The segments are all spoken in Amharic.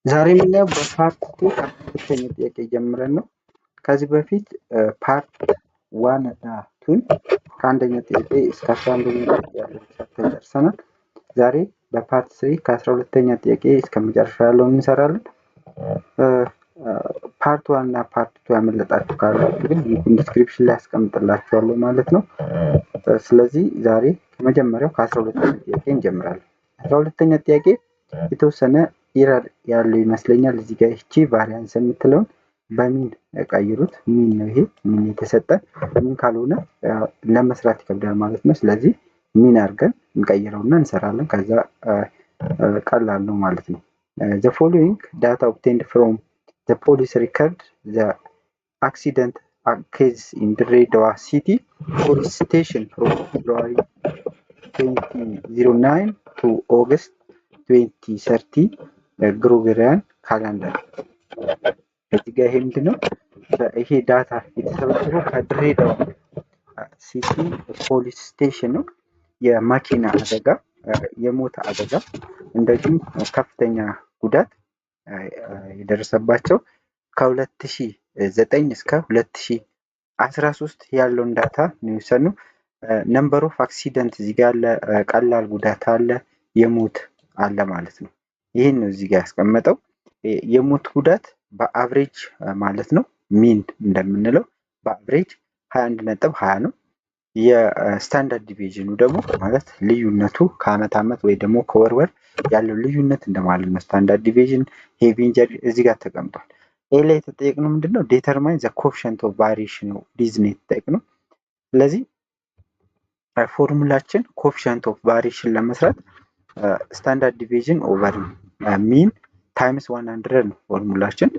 ዛሬ የምናየው በፓርት 2 ሁለተኛ ጥያቄ ጀምረን ነው። ከዚህ በፊት ፓርት 1 እና 2 ከአንደኛ ጥያቄ እስከ 11ኛ ጥያቄ ያለውን ሰርተን ጨርሰናል። ዛሬ በፓርት 3 ከ12ኛ ጥያቄ እስከ መጨረሻ ያለውን እንሰራለን። ፓርት 1 እና ፓርት 2 ያመለጣችሁ ካላችሁ ግን ሊንኩን ዲስክሪፕሽን ላይ አስቀምጥላችኋለሁ ማለት ነው። ስለዚህ ዛሬ ከመጀመሪያው ከ12ኛ ጥያቄ እንጀምራለን። 12ኛ ጥያቄ የተወሰነ ኢረር ያለው ይመስለኛል። እዚህ ጋር እቺ ቫሪያንስ የምትለውን በሚን ቀይሩት። ሚን ነው ይሄ ሚን የተሰጠ ሚን ካልሆነ ለመስራት ይከብዳል ማለት ነው። ስለዚህ ሚን አድርገን እንቀይረውና እንሰራለን። ከዛ ቀላል ነው ማለት ነው። the following data obtained from the police record the accident case in Dredwa city police station from February 2009 to August 2030 ግሮገሪያን ካላንደር። እዚህ ጋር ይሄ ምንድነው? ይሄ ዳታ የተሰበሰበው ከድሬዳዋ ሲቲ ፖሊስ ስቴሽን ነው። የመኪና አደጋ፣ የሞት አደጋ እንደዚሁም ከፍተኛ ጉዳት የደረሰባቸው ከ2009 እስከ 2013 ያለውን ዳታ ነው የወሰድነው። ነምበር ኦፍ አክሲደንት እዚህ ጋር አለ፣ ቀላል ጉዳት አለ፣ የሞት አለ ማለት ነው። ይሄን ነው እዚህ ጋር ያስቀመጠው። የሞት ጉዳት በአቨሬጅ ማለት ነው ሚን እንደምንለው በአቨሬጅ 21.20 ነው። የስታንዳርድ ዲቪዥኑ ደግሞ ማለት ልዩነቱ ከአመት አመት ወይ ደግሞ ከወር ወር ያለው ልዩነት እንደማለት ነው። ስታንዳርድ ዲቪዥን ሄቪ ኢንጀሪ እዚህ ጋር ተቀምጧል። ኤ ላይ የተጠየቅነው ምንድነው? ዲተርማይን ዘ ኮኤፊሺየንት ኦፍ ቫሪዬሽን ነው ዲዝኒ የተጠየቅነው። ስለዚህ ፎርሙላችን ኮኤፊሺየንት ኦፍ ቫሪዬሽን ለመስራት ስታንዳርድ ዲቪዥን ኦቨር ሚን ታይምስ 100 ነው ፎርሙላችን።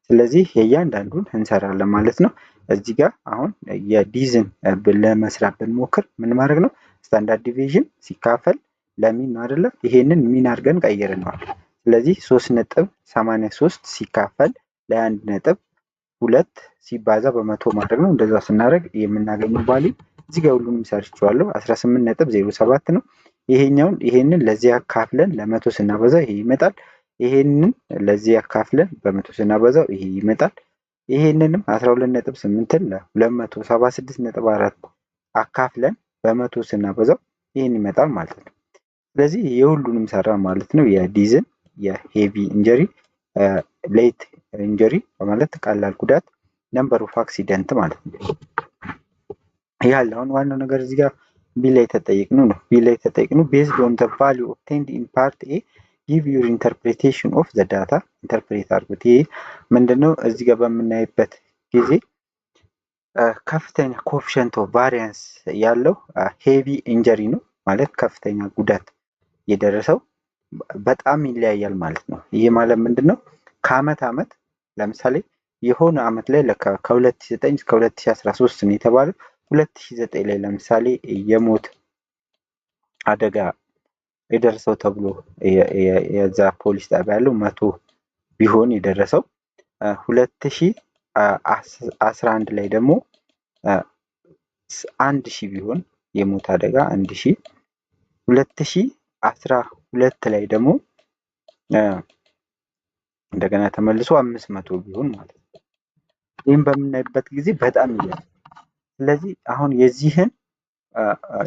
ስለዚህ የእያንዳንዱን እንሰራለን ማለት ነው። እዚህ ጋር አሁን የዲዝን ለመስራት ብንሞክር ምን ማድረግ ነው? ስታንዳርድ ዲቪዥን ሲካፈል ለሚን ነው አይደለ? ይሄንን ሚን አድርገን ቀይረነዋል። ስለዚህ 3.83 ሲካፈል ለ1.2 ሲባዛ በመቶ ማድረግ ነው። እንደዛ ስናደርግ የምናገኘው ቫልዩ እዚህ ጋር ሁሉንም ሰርቼዋለሁ 18.07 ነው። ይሄንን ለዚህ አካፍለን ለመቶ ስናበዛው ይሄ ይመጣል። ይሄንን ለዚህ አካፍለን በመቶ ስናበዛው ይሄ ይመጣል። ይሄንንም 12.8ን ለ276.4 አካፍለን በመቶ ስናበዛው ይሄን ይመጣል ማለት ነው። ስለዚህ የሁሉንም ሰራ ማለት ነው። የዲዝን፣ የሄቪ ኢንጀሪ፣ ሌት ኢንጀሪ ማለት ቀላል ጉዳት፣ ነምበር ኦፍ አክሲደንት ማለት ነው። ያለውን ዋናው ነገር እዚህ ጋር ቢ ላይ ተጠይቅነው ነው። ቢ ላይ ተጠይቅነው ቤዝድ ኦን ዘ ቫልዩ ኦብቴንድ ኢን ፓርት ኤ ጊቭ ዩር ኢንተርፕሬቴሽን ኦፍ ዘ ዳታ። ኢንተርፕሬት አድርጉት። ይሄ ምንድነው? እዚህ ጋር በምናይበት ጊዜ ከፍተኛ ኮኤፊሺየንት ኦፍ ቫሪያንስ ያለው ሄቪ ኢንጀሪ ነው ማለት ከፍተኛ ጉዳት የደረሰው በጣም ይለያያል ማለት ነው። ይሄ ማለት ምንድነው? ከአመት አመት ለምሳሌ የሆነ አመት ላይ ከ2009 እስከ 2013 ነው የተባለው። 2009 ላይ ለምሳሌ የሞት አደጋ የደረሰው ተብሎ የዛ ፖሊስ ጣቢያ ያለው 100 ቢሆን የደረሰው 2011 ላይ ደግሞ 1000 ቢሆን የሞት አደጋ 1000 2012 ላይ ደግሞ እንደገና ተመልሶ 500 ቢሆን ማለት ነው። ይህን በምናይበት ጊዜ በጣም ይለያል። ስለዚህ አሁን የዚህን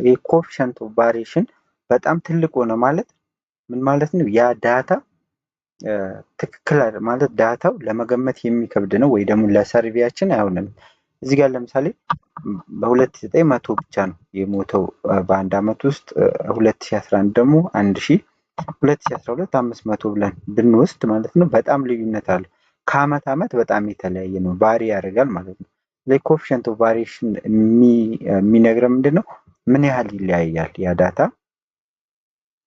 የኮኤፊሺየንት ኦፍ ቫሪዬሽን በጣም ትልቅ ሆነ ማለት ምን ማለት ነው? ያ ዳታ ትክክል ማለት ዳታው ለመገመት የሚከብድ ነው ወይ ደግሞ ለሰርቬያችን አይሆንም። እዚህ ጋር ለምሳሌ በ2009 100 ብቻ ነው የሞተው በአንድ አመት ውስጥ፣ 2011 ደግሞ 1000፣ 2012 500 ብለን ብንወስድ ማለት ነው በጣም ልዩነት አለው። ከአመት አመት በጣም የተለያየ ነው፣ ቫሪ ያደርጋል ማለት ነው። ኮኤፊሺየንት ኦፍ ቫሪዬሽን የሚነግረን ምንድነው? ምን ያህል ይለያያል ያ ዳታ።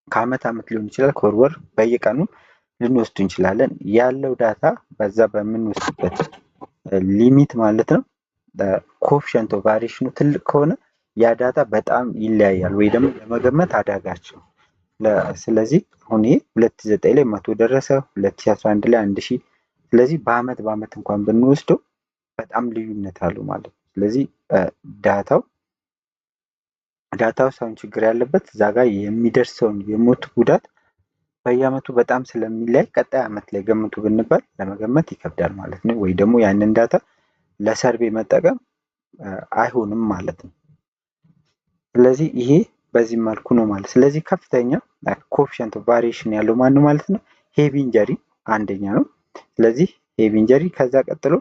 ከአመት አመት ሊሆን ይችላል፣ ከወር ወር፣ በየቀኑ ልንወስድ እንችላለን። ያለው ዳታ በዛ በምንወስድበት ሊሚት ማለት ነው ኮኤፊሺየንት ኦፍ ቫሪዬሽኑ ትልቅ ከሆነ ያ ዳታ በጣም ይለያያል ወይ ደግሞ ለመገመት አዳጋች ነው። ስለዚህ አሁን ይሄ 2009 ላይ 100 ደረሰ፣ 2011 ላይ 1000። ስለዚህ በአመት እንኳን ብንወስደው በጣም ልዩነት አለው ማለት ነው። ስለዚህ ዳታው ሳይሆን ችግር ያለበት እዛ ጋር የሚደርሰውን የሞት ጉዳት በየአመቱ በጣም ስለሚለያይ ቀጣይ አመት ላይ ገምቱ ብንባል ለመገመት ይከብዳል ማለት ነው። ወይ ደግሞ ያንን ዳታ ለሰርቬ መጠቀም አይሆንም ማለት ነው። ስለዚህ ይሄ በዚህ መልኩ ነው ማለት። ስለዚህ ከፍተኛ ኮኤፊሽንት ኦፍ ቫሪዬሽን ያለው ማን ነው ማለት ነው? ሄቪ ኢንጀሪ አንደኛ ነው። ስለዚህ ሄቪ ኢንጀሪ፣ ከዛ ቀጥሎ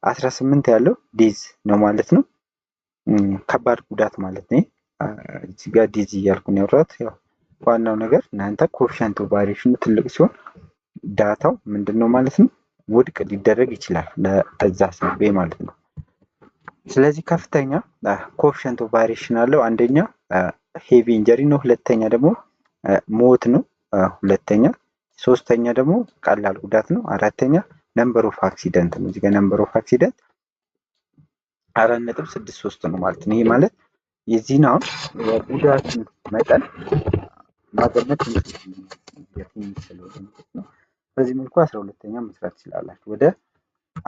18 ያለው ዲዝ ነው ማለት ነው። ከባድ ጉዳት ማለት ነው። እዚህ ጋር ዲዝ እያልኩ ነው ያወራሁት። ያው ዋናው ነገር እናንተ ኮኤፊሽንት ኦፍ ቫሪዬሽኑ ትልቅ ሲሆን ዳታው ምንድነው ማለት ነው ውድቅ ሊደረግ ይችላል ለዛ ሰርቬ ማለት ነው። ስለዚህ ከፍተኛ ኮኤፊሽንት ኦፍ ቫሪዬሽን አለው አንደኛ ሄቪ ኢንጀሪ ነው፣ ሁለተኛ ደግሞ ሞት ነው፣ ሁለተኛ ሶስተኛ ደግሞ ቀላል ጉዳት ነው፣ አራተኛ ነምበር ኦፍ አክሲደንት ነው። እዚህ ጋር ነምበር ኦፍ አክሲደንት 4.63 ነው ማለት ነው። ይሄ ማለት የዚህን አሁን የጉዳቱን መጠን ማገመት የሚችለው ነው። በዚህ መልኩ 12ኛ መስራት ትችላላችሁ። ወደ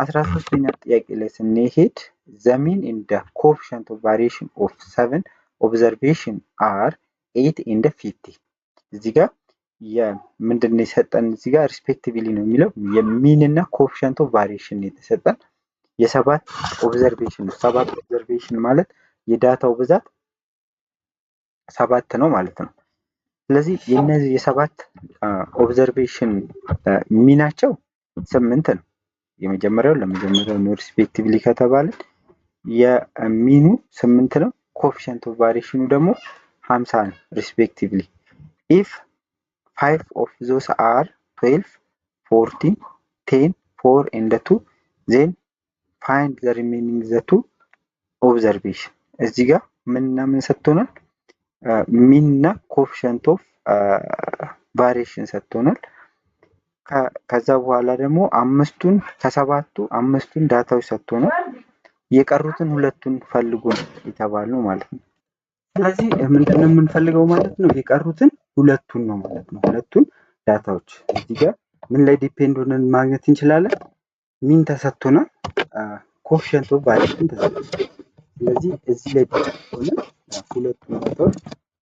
13ኛ ጥያቄ ላይ ስንሄድ the mean in the coefficient of variation of 7 observation are 8 and 50 እዚህ ጋር ምንድነው የሰጠን? እዚህ ጋር ሪስፔክቲቭሊ ነው የሚለው የሚን እና ኮኤፊሽንት ኦፍ ቫሪዬሽን የተሰጠን የሰባት ኦብዘርቬሽን ነው። ሰባት ኦብዘርቬሽን ማለት የዳታው ብዛት 7 ነው ማለት ነው። ስለዚህ የነዚህ የሰባት ኦብዘርቬሽን ሚናቸው 8 ነው። የመጀመሪያው ነው ሪስፔክቲቭሊ ከተባለ የሚኑ 8 ነው። ኮኤፊሽንት ኦፍ ቫሪዬሽኑ ደግሞ 50 ነው ሪስፔክቲቭሊ። ኢፍ 5 of those are 12 14 10 4 and 2 then find the remaining the two observation እዚህ ጋር ምንና ምን ሰጥቶናል? ሚን እና ኮኤፊሽንት ኦፍ ቫሪዬሽን ሰጥቶናል። ከዛ በኋላ ደግሞ አምስቱን ከሰባቱ አምስቱን ዳታዎች ሰጥቶናል። የቀሩትን ሁለቱን ፈልጉ የተባልነው ማለት ነው። ስለዚህ ምንድነው የምንፈልገው ማለት ነው? የቀሩትን ሁለቱን ነው ማለት ነው። ሁለቱን ዳታዎች እዚህ ጋር ምን ላይ ዲፔንድ ሆነን ማግኘት እንችላለን? ሚን ተሰጥቶናል፣ ኮኤፊሽንት ኦፍ ቫሪዬሽን ተሰጥቶናል። ስለዚህ እዚህ ላይ ሆነ ሁለቱን ዳታዎች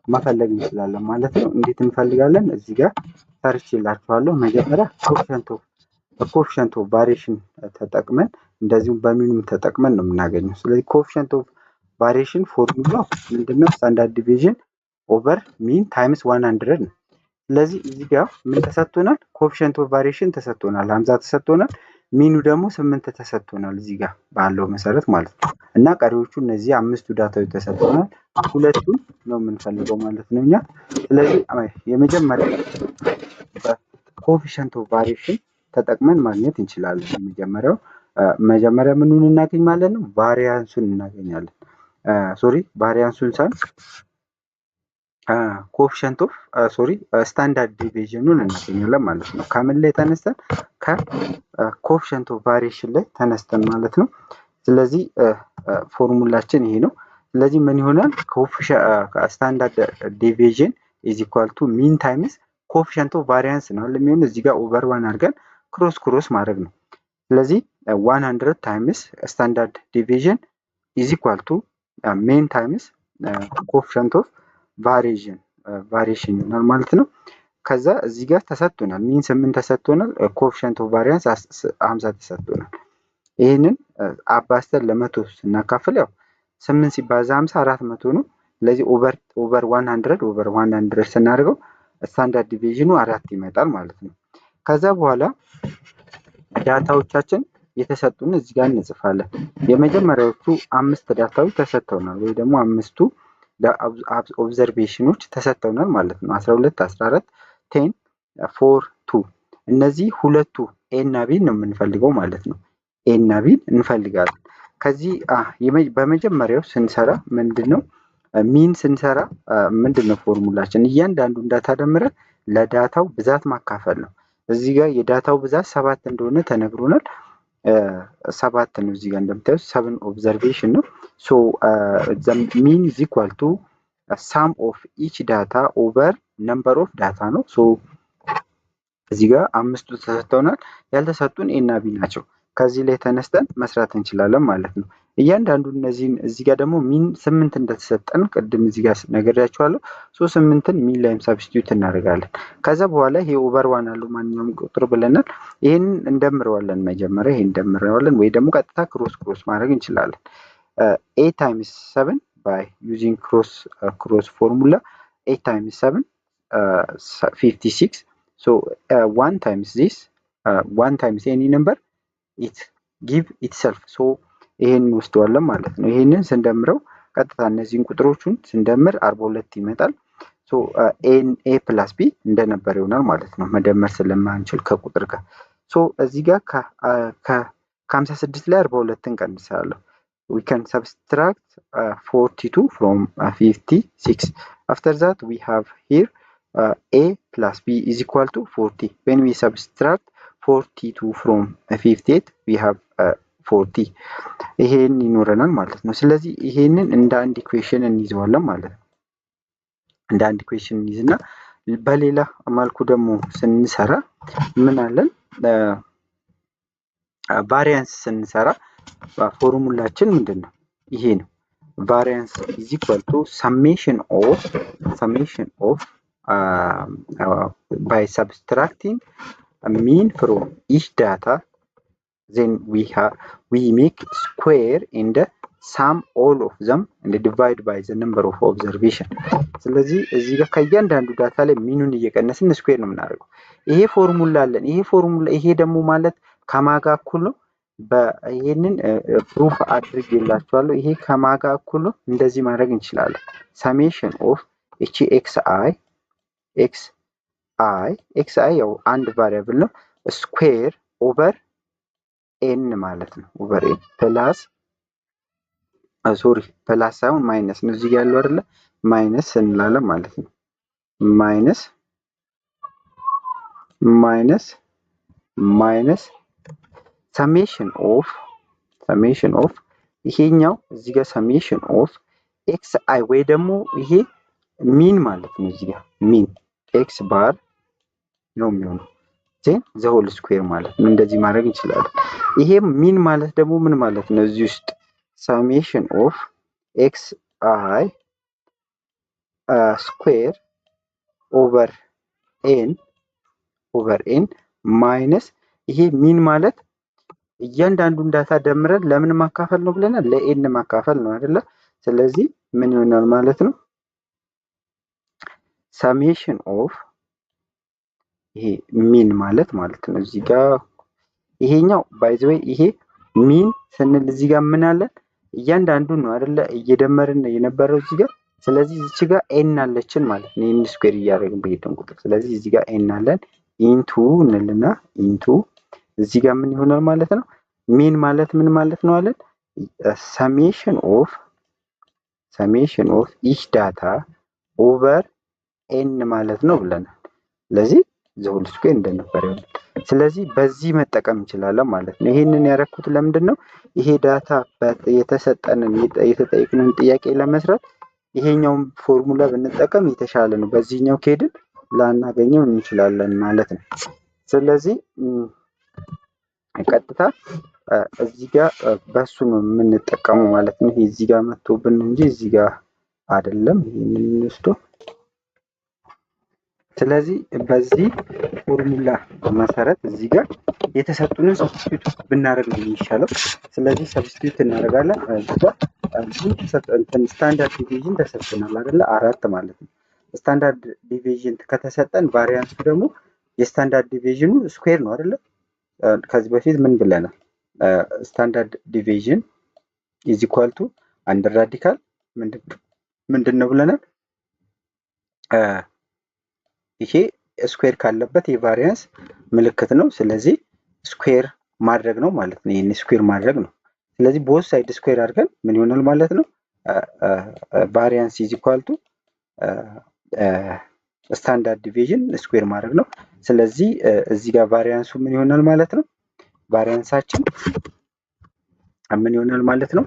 መፈለግ እንችላለን ማለት ነው። እንዴት እንፈልጋለን? እዚህ ጋር ሰርች ይላችኋለሁ። መጀመሪያ ኮኤፊሽንት ኦፍ ቫሪዬሽን ተጠቅመን እንደዚሁም በሚኑም ተጠቅመን ነው የምናገኘው። ስለዚህ ኮኤፊሽንት ኦፍ ቫሪዬሽን ፎርሙላው ምንድነው? ስታንዳርድ ዲቪዥን ኦቨር ሚን ታይምስ 100 ነው። ስለዚህ እዚህ ጋር ምን ተሰጥቶናል? ኮኤፊሽንት ኦፍ ቫሪዬሽን ተሰጥቶናል፣ 50 ተሰጥቶናል። ሚኑ ደግሞ 8 ተሰጥቶናል እዚህ ጋር ባለው መሰረት ማለት ነው። እና ቀሪዎቹ እነዚህ አምስቱ ዳታዎች ተሰጥቶናል፣ ሁለቱን ነው የምንፈልገው ማለት ነው እኛ። ስለዚህ የመጀመሪያ ኮኤፊሽንት ኦፍ ቫሪዬሽን ተጠቅመን ማግኘት እንችላለን። መጀመሪያ ምኑን እናገኝ ማለት ነው? ቫሪያንሱን እናገኛለን። ቫሪያንሱን ሳይሆን ኮኤፊሽንት ኦፍ ስታንዳርድ ዲቪዥኑን እናገኛለን ማለት ነው። ከምን ላይ ተነስተን? ከኮኤፊሽንት ኦፍ ቫሪዬሽን ላይ ተነስተን ማለት ነው። ስለዚህ ፎርሙላችን ይሄ ነው። ስለዚህ ምን ይሆናል? ስታንዳርድ ዲቪዥን ኢዝ ኢኳል ቱ ሚን ታይምስ ኮኤፊሽንት ኦፍ ቫሪያንስ ነው ለሚሆን እዚህ ጋር ኦቨር 1 አድርገን ክሮስ ማድረግ ነው። ስለዚህ 100 ታይምስ ስታንዳርድ ዲቪዥን ኢዝ ኢኳል ቱ ሚን ታይምስ ኮኤፊሽንት ኦፍ ቫሪዬሽን ይሆናል ማለት ነው። ከዛ እዚህ ጋር ተሰጥቶናል ሚን 8 ተሰጥቶናል፣ ኮኤፊሽንት ኦፍ ቫሪያንስ 50 ተሰጥቶናል። ይሄንን አባስተን ለ100 ስናካፍል ያው 8 ሲባዛ 50 400 ነው። ስለዚህ ኦቨር 100 ስናደርገው ስታንዳርድ ዲቪዥኑ 4 ይመጣል ማለት ነው። ከዛ በኋላ ዳታዎቻችን የተሰጡን እዚህ ጋር እንጽፋለን። የመጀመሪያዎቹ 5 ዳታዎች ተሰጥተውናል ወይ ደግሞ አምስቱ ኦብዘርቬሽኖች ተሰጥተውናል ማለት ነው። 12 14 10 4 2 እነዚህ ሁለቱ ኤ እና ቢ ነው የምንፈልገው ማለት ነው። ኤ እና ቢ እንፈልጋለን። ከዚህ በመጀመሪያው ስንሰራ ምንድነው ሚን ስንሰራ ምንድነው ፎርሙላችን? እያንዳንዱን ዳታ ደምረን ለዳታው ብዛት ማካፈል ነው። እዚህ ጋር የዳታው ብዛት 7 እንደሆነ ተነግሮናል። 7 ነው እዚህ ጋር እንደምታዩት 7 ኦብዘርቬሽን ነው። ሶ the mean is equal to sum of each data over number of data ነው። ሶ እዚህ ጋር አምስቱ ተሰጥተውናል፣ ያልተሰጡን ኤ እና ቢ ናቸው። ከዚህ ላይ ተነስተን መስራት እንችላለን ማለት ነው። እያንዳንዱ እነዚህን እዚህ ጋር ደግሞ ሚን 8 እንደተሰጠን ቅድም እዚህ ጋር ነግሬያችኋለሁ። 8ን ሚን ላይም ሰብስቲዩት እናደርጋለን። ከዛ በኋላ ይሄ ኦቨር ዋን አለው ማንኛውም ቁጥር ብለናል። ይሄንን እንደምረዋለን። መጀመሪያ ይሄን እንደምረዋለን ወይ ደግሞ ቀጥታ ክሮስ ማድረግ እንችላለን። 8 ታይምስ 7 by using cross formula 8 times 7 56. So 1 times this 1 times any number it give itself. So ይሄን እንወስደዋለን ማለት ነው። ይሄንን ስንደምረው ቀጥታ እነዚህን ቁጥሮቹን ስንደምር 42 ይመጣል። ሶ a plus b እንደነበር ይሆናል ማለት ነው። መደመር ስለማንችል ከቁጥር ጋር ሶ እዚህ ጋር ከ56 ላይ 42 እንቀንሳለሁ። we can subtract 42 from 56. After that we have here a plus b is equal to 40. When we subtract 42 from 58 we have 40. ይሄን ይኖረናል ማለት ነው። ስለዚህ ይሄንን እንደ አንድ ኢኩዌሽን እንይዘዋለን ማለት ነው። እንደ አንድ ኢኩዌሽን እንይዝና በሌላ መልኩ ደግሞ ስንሰራ ምን አለን? ቫሪያንስ ስንሰራ ፎርሙላችን ምንድነው? ይሄ ነው። ቫሪያንስ is equal to summation of by subtracting a mean from each data, then we make square in the sum all of them and divide by the number of observation. ስለዚህ እዚህ ጋር ከእያንዳንዱ ዳታ ላይ ሚኑን እየቀነስን ስኩዌር ነው የምናደርገው። ይሄ ፎርሙላ አለን። ይሄ ደግሞ ማለት ከማጋ እኩል ነው። ይሄንን ፕሩፍ አድርጌላችኋለሁ። ይሄ ከማጋ እኩል ነው። እንደዚህ ማድረግ እንችላለን። ሰሜሽን ኦፍ እቺ xi ያው አንድ ቫሪያብል ነው ስኩዌር ኦቨር ኤን ማለት ነው። ኦቨር ኤን ፕላስ ፕላስ ሳይሆን ማይነስ ነው እዚህ ያለው አይደለ? ማይነስ እንላለን ማለት ነው። ማይነስ ሰሜሽን ኦፍ ይሄኛው እዚህ ጋር ሰሜሽን ኦፍ ኤክስ አይ ወይ ደግሞ ይሄ ሚን ማለት ነው። እዚህ ጋር ሚን ኤክስ ባር ነው የሚሆነው ዜን ዘ ሆል ስኩዌር ማለት ነው። እንደዚህ ማድረግ እንችላለን። ይሄ ሚን ማለት ደግሞ ምን ማለት ነው? እዚህ ውስጥ ሰሜሽን ኦፍ ኤክስ አይ ስኩዌር ኦቨር ኤን ማይነስ ይሄ ሚን ማለት እያንዳንዱን ዳታ ደምረን ለምን ማካፈል ነው ብለናል? ለኤን ማካፈል ነው አይደለ? ስለዚህ ምን ይሆናል ማለት ነው? ሰሜሽን ኦፍ ይሄ ሚን ማለት ነው። እዚህ ጋር ይሄኛው ባይ ዘ ዌይ ይሄ ሚን ስንል እዚህ ጋር ምን አለን? እያንዳንዱን ነው አይደለ? እየደመርን የነበረው እዚህ ጋር። ስለዚህ እዚህ ጋር ኤን አለችን ማለት ነው። ኤን ስኩዌር እያደረግን በሄድን ቁጥር ስለዚህ እዚህ ጋር ኤን አለን ኢንቱ እንልና ኢንቱ እዚህ ጋር ምን ይሆናል ማለት ነው? ሚን ማለት ምን ማለት ነው አለን? ሰሜሽን ኦፍ ኢች ዳታ ኦቨር ኤን ማለት ነው ብለናል። ስለዚህ ዘሆል ስኩዌር እንደነበር ይሆናል። ስለዚህ በዚህ መጠቀም እንችላለን ማለት ነው። ይሄንን ያደረኩት ለምንድን ነው? ይሄ ዳታ የተሰጠንን የተጠየቅንን ጥያቄ ለመስራት ይሄኛውን ፎርሙላ ብንጠቀም የተሻለ ነው። በዚህኛው ከሄድን ላናገኘው እንችላለን ማለት ነው። ስለዚህ ቀጥታ እዚህ ጋር በሱ ነው የምንጠቀመው ማለት ነው። ይሄ እዚህ ጋር መጥቶብን እንጂ እዚህ ጋር አይደለም። ይሄንን እንወስዶ ስለዚህ በዚህ ፎርሙላ መሰረት እዚህ ጋር የተሰጡንን ሰብስቲዩት ብናደርግ ነው የሚሻለው። ስለዚህ ሰብስቲዩት እናደርጋለን። እዚህ ጋር ስታንዳርድ ዲቪዥን ተሰጥቶናል አይደለ? 4 ማለት ነው። ስታንዳርድ ዲቪዥን ከተሰጠን ቫሪያንሱ ደግሞ የስታንዳርድ ዲቪዥኑ ስኩዌር ነው አይደለ? ከዚህ በፊት ምን ብለናል? ስታንዳርድ ዲቪዥን ኢዝ ኢኳል ቱ አንደር ራዲካል ምንድን ነው ብለናል? ይሄ ስኩዌር ካለበት የቫሪያንስ ምልክት ነው። ስለዚህ ስኩዌር ማድረግ ነው ማለት ነው። ይሄን ስኩዌር ማድረግ ነው። ስለዚህ ቦዝ ሳይድ ስኩዌር አድርገን ምን ይሆናል ማለት ነው? ቫሪያንስ ኢዝ ኢኳል ቱ ስታንዳርድ ዲቪዥን ስኩዌር ማድረግ ነው። ስለዚህ እዚህ ጋር ቫሪያንሱ ምን ይሆናል ማለት ነው? ቫሪያንሳችን ምን ይሆናል ማለት ነው?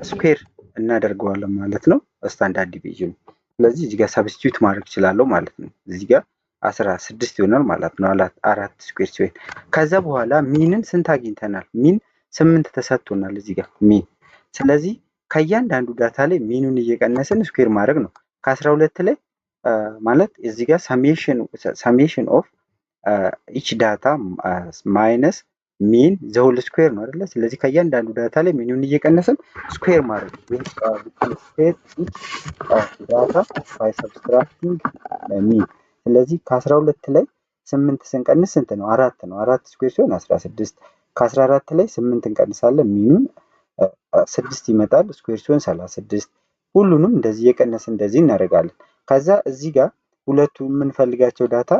ስኩዌር እናደርገዋለን ማለት ነው ስታንዳርድ ዲቪዥን። ስለዚህ እዚህ ጋር ሰብስቲዩት ማድረግ እችላለሁ ማለት ነው። እዚህ ጋር 16 ይሆናል ማለት ነው። አራት ስኩዌር ሲሆን ከዛ በኋላ ሚንን ስንት አግኝተናል? ሚን 8 ተሰጥቶናል እዚህ ጋር ሚን። ስለዚህ ከእያንዳንዱ ዳታ ላይ ሚኑን እየቀነስን ስኩዌር ማድረግ ነው። ከ12 ላይ ማለት እዚህ ጋር ሰሜሽን ኦፍ ኢች ዳታ ማይነስ ሚን ዘሆል ስኩዌር ነው አይደለ? ስለዚህ ከእያንዳንዱ ዳታ ላይ ሚኑን እየቀነስን ስኩዌር ማድረግ ዳታ ባይ ሰብስትራክቲንግ ሚን። ስለዚህ ከ12 ላይ 8 ስንቀንስ ስንት ነው? 4 ነው። 4 ስኩዌር ሲሆን 16። ከ14 ላይ 8 እንቀንሳለን ሚኑን 6 ይመጣል። ስኩዌር ሲሆን 36። ሁሉንም እንደዚህ እየቀነስ እንደዚህ እናደርጋለን። ከዛ እዚህ ጋር ሁለቱ የምንፈልጋቸው ዳታ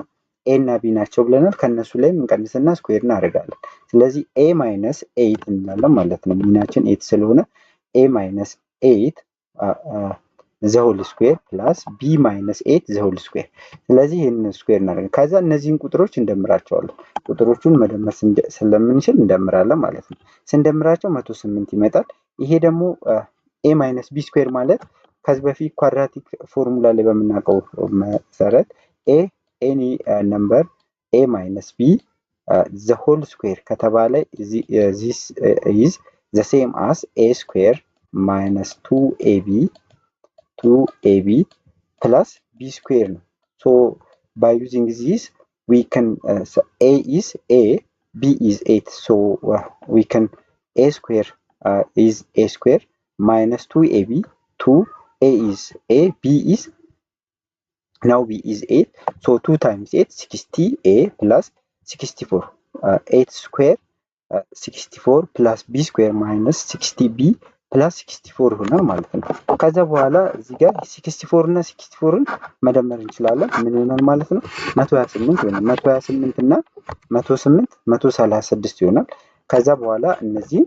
ኤ እና ቢ ናቸው ብለናል። ከነሱ ላይ እንቀንስና ስኩዌር እናደርጋለን። ስለዚህ ኤ ማይነስ 8 እንላለን ማለት ነው። ሚናችን 8 ስለሆነ ኤ ማይነስ 8 ዘሆል ስኩዌር ፕላስ ቢ ማይነስ 8 ዘሆል ስኩዌር። ስለዚህ ይህንን ስኩዌር እናደርጋለን። ከዛ እነዚህን ቁጥሮች እንደምራቸዋለን። ቁጥሮቹን መደመር ስለምንችል እንደምራለን ማለት ነው። ስንደምራቸው 108 ይመጣል። ይሄ ደግሞ ኤ ማይነስ ቢ ስኩዌር ማለት ከዚህ በፊት ኳድራቲክ ፎርሙላ ላይ በምናውቀው መሰረት ኤ ኤኒ ነምበር ኤ ማይነስ ቢ ዘ ሆል ስኩዌር ከተባለ ዚስ ኢዝ ዘ ሴም አስ ኤ ስኩዌር ማይነስ 2ab plus b square ነው። So by using this we can a is a, b is 8. So we can a square is a square minus 2ab, 2a is a, b is now b is 8. So 2 times 8 60a plus 64 8 square 64 plus b square minus 60b ፕላስ 64 ይሆናል ማለት ነው። ከዛ በኋላ እዚህ ጋር 64 እና 64ን መደመር እንችላለን። ምን ይሆናል ማለት ነው? 128 ይሆናል። 128 እና 108 136 ይሆናል። ከዛ በኋላ እነዚህ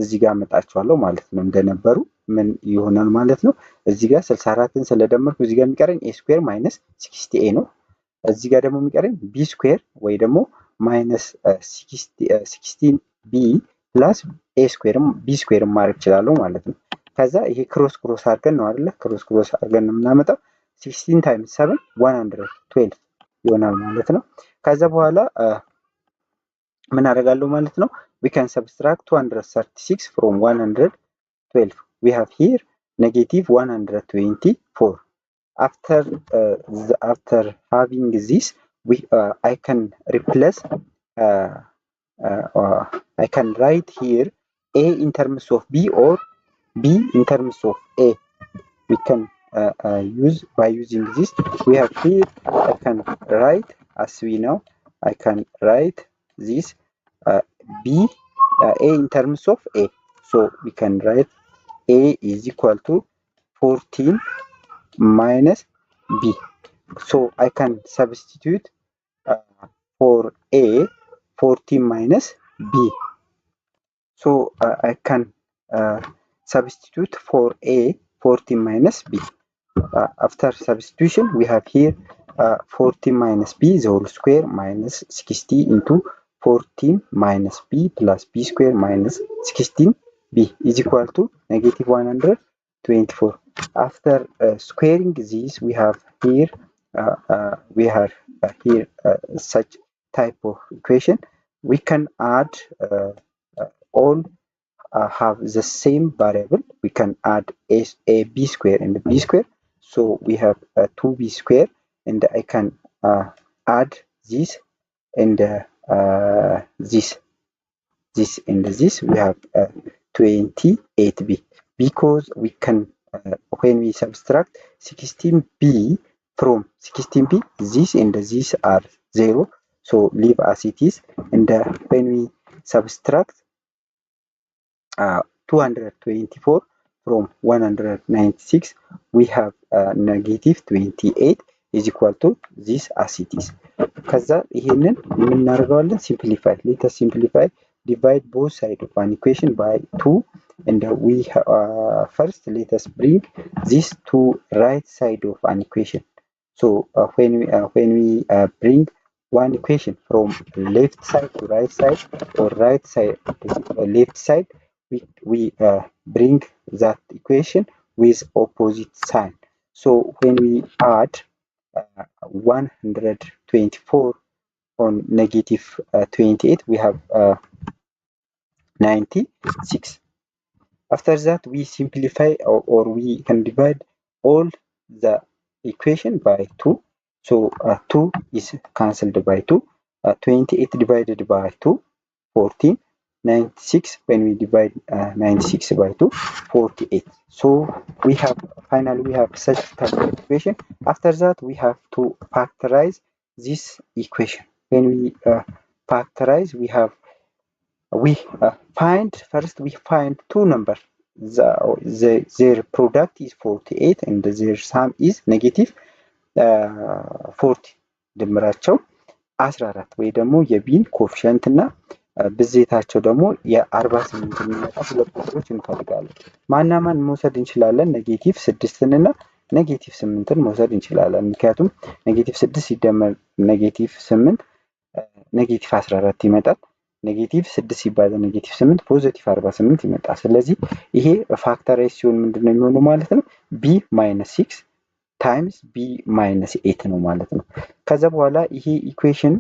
እዚህ ጋር አመጣቸዋለሁ ማለት ነው። እንደነበሩ ምን ይሆናል ማለት ነው? እዚህ ጋር 64ን ስለደመርኩ እዚህ ጋር የሚቀረኝ a ስኩዌር ማይነስ 60a ነው። እዚህ ጋር ደግሞ የሚቀረኝ b ስኩዌር ወይ ደግሞ ማይነስ 16b ፕላስ ኤ ስኩዌርም ቢ ስኩዌርም ማድረግ ይችላሉ ማለት ነው። ከዛ ይሄ ክሮስ አድርገን ነው አይደለ? ክሮስ አድርገን ነው የምናመጣው። 16 ታይምስ 7 112 ይሆናል ማለት ነው። ከዛ በኋላ ምን አደርጋለሁ ማለት ነው? we can subtract 236 from 112. we have here negative 124. after having this I can replace I can write here a in terms of b or b in terms of a. We can use by using this. We have here I can write as we know. I can write this b a in terms of a. So we can write a is equal to 14 minus b. So I can substitute for a 14 minus b. So I can substitute for a 14 minus b. After substitution we have here 14 minus b the whole square minus 60 into 14 minus b plus b square minus 16b is equal to negative 124. After squaring these we have here such type of equation. We can add all have the same variable. We can add a b square and b square. So we have 2b square and I can add this and this and this. We have 28b because we can when we subtract 16b from 16b, this and this are 0. So leave as it is. And when we subtract 224 from 196, we have negative 28 is equal to this as it is. ከዛ ይሄንን የምናደርገዋለን simplify. Let us simplify. Divide both sides of an equation by 2 and we first let us bring this to right side of an equation. So when we bring one equation from left side to right side or right side to left side, we bring that equation with opposite sign. So when we add 124 on negative 28 we have 96. After that we simplify or we can divide all the equation by 2. So 2 is cancelled by 2. 28 divided by 2, 14. 96 when we divide 96 by 2, 48. So we have finally we have such type of equation. After that we have to factorize this equation. When we factorize, we find two numbers. Their product is 48 and their sum is negative 40 ድምራቸው 14 ወይ ደግሞ የቢን ኮፊሸንት እና ብዜታቸው ደግሞ የ48 የሚመጣ ሁለት ቁጥሮች እንፈልጋለን። ማናማን መውሰድ እንችላለን? ኔጌቲቭ 6 እና ኔጌቲቭ 8ን መውሰድ እንችላለን። ምክንያቱም ኔጌቲቭ 6 ሲደመር ኔጌቲቭ 8 ኔጌቲቭ 14 ይመጣል። ኔጌቲቭ 6 ሲባዛ ኔጌቲቭ 8 ፖዚቲቭ 48 ይመጣል። ስለዚህ ይሄ ፋክተራይዝ ሲሆን ምንድነው የሚሆነው ማለት ነው? b - 6 ታይምስ b - 8 ነው ማለት ነው። ከዛ በኋላ ይሄ ኢኩዌሽን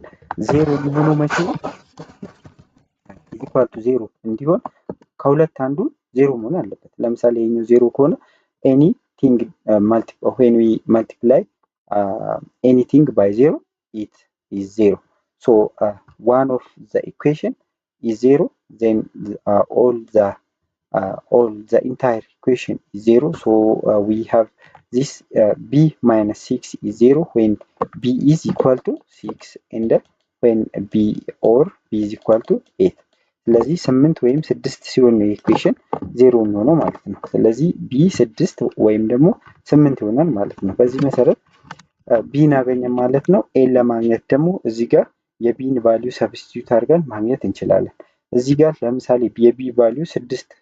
0 የሚሆነው መቼ ነው? ኢኳል ቱ 0 እንዲሆን ከሁለት አንዱ 0 መሆን አለበት። ለምሳሌ ይሄኛው 0 ከሆነ anything when we multiply anything by 0 it is 0. So one of the equation is 0, then all the entire equation is 0. So we have this b - 6 is 0 when b is equal to 6 and when b is equal to 8. ስለዚህ 8 ወይም 6 ሲሆን ነው ኢኩዌሽን 0 የሚሆነው ማለት ነው። ስለዚህ b 6 ወይም ደግሞ 8 ይሆናል ማለት ነው። በዚህ መሰረት ቢን አገኘን ማለት ነው። ኤን ለማግኘት ደግሞ እዚህ ጋር የቢን ቫልዩ ሰብስቲዩት አድርገን ማግኘት እንችላለን። እዚህ ጋር ለምሳሌ የቢ ቫልዩ 6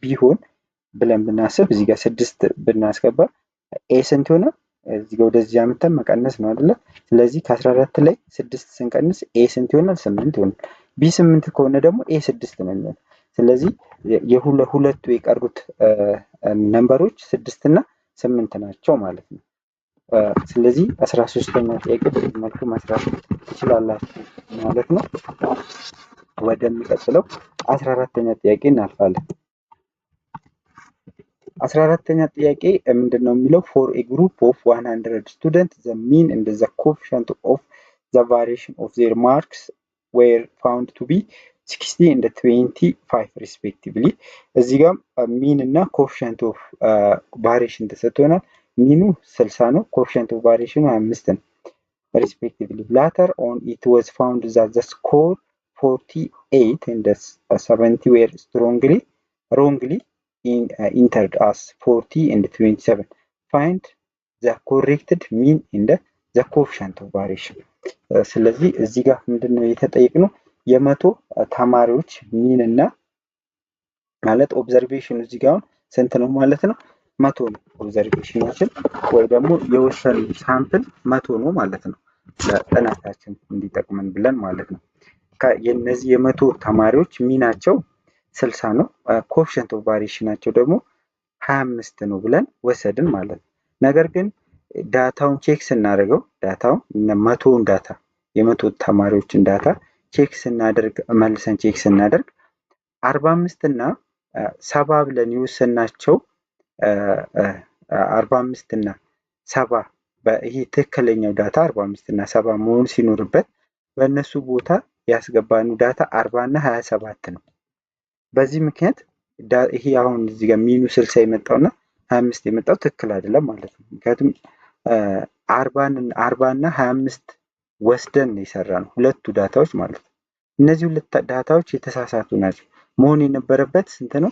ቢሆን ብለን ብናስብ እዚህ ጋር 6 ብናስገባ ኤ ስንት ይሆናል? እዚህ ጋር ወደዚህ አምጥተን መቀነስ ነው አይደለ? ስለዚህ ከ14 ላይ 6 ስንቀንስ ኤ ስንት ይሆናል? 8 ይሆናል። ቢ 8 ከሆነ ደግሞ ኤ 6 ነው የሚሆነው። ስለዚህ ሁለቱ የቀሩት ነምበሮች 6 እና 8 ናቸው ማለት ነው። ስለዚህ 13ኛ ጥያቄ በዚህ መልኩ መስራት ትችላላችሁ ማለት ነው። ወደሚቀጥለው 14ኛ ጥያቄ እናልፋለን። 14ኛ ጥያቄ ምንድነው የሚለው? for a group of 100 students the mean and the coefficient of the variation of their marks were found to be 60 and 25 respectively. እዚህ ጋር ሚን እና coefficient of variation ተሰጥቶናል። ሚኑ 60 ነው፣ coefficient of variation 5 ነው respectively. Later on it was found that the score 48 and 70 were wrongly entered as 40 and 27. Find the corrected mean and the coefficient of variation. ስለዚህ እዚህ ጋር ምንድነው የተጠየቅነው? የመቶ ተማሪዎች ሚን እና ማለት ኦብዘርቬሽን እዚህ ጋር ስንት ነው ማለት ነው? 100 ነው ኦብዘርቬሽናችን ወይ ደግሞ የወሰን ሳምፕል 100 ነው ማለት ነው። ለጥናታችን እንዲጠቅመን ብለን ማለት ነው። የነዚህ የመቶ ተማሪዎች ሚናቸው 60 ነው፣ ኮኤፊሺየንት ኦፍ ቫሪዬሽናቸው ደግሞ 25 ነው ብለን ወሰድን ማለት ነው። ነገር ግን ዳታውን ቼክ ስናደርገው ዳታውን መቶውን ዳታ የመቶ ተማሪዎችን ዳታ ቼክ ስናደርግ መልሰን ቼክ ስናደርግ 45 እና 70 ብለን የወሰናቸው 45 እና 70 በይሄ ትክክለኛው ዳታ 45 እና 70 መሆን ሲኖርበት በእነሱ ቦታ ያስገባነው ዳታ 40 እና 27 ነው። በዚህ ምክንያት ይሄ አሁን እዚህ ጋር ሚኑ 60 የመጣውና 25 የመጣው ትክክል አይደለም ማለት ነው። ምክንያቱም 40 እና 25 ወስደን የሰራነው ሁለቱ ዳታዎች ማለት ነው። እነዚህ ሁለት ዳታዎች የተሳሳቱ ናቸው። መሆን የነበረበት ስንት ነው?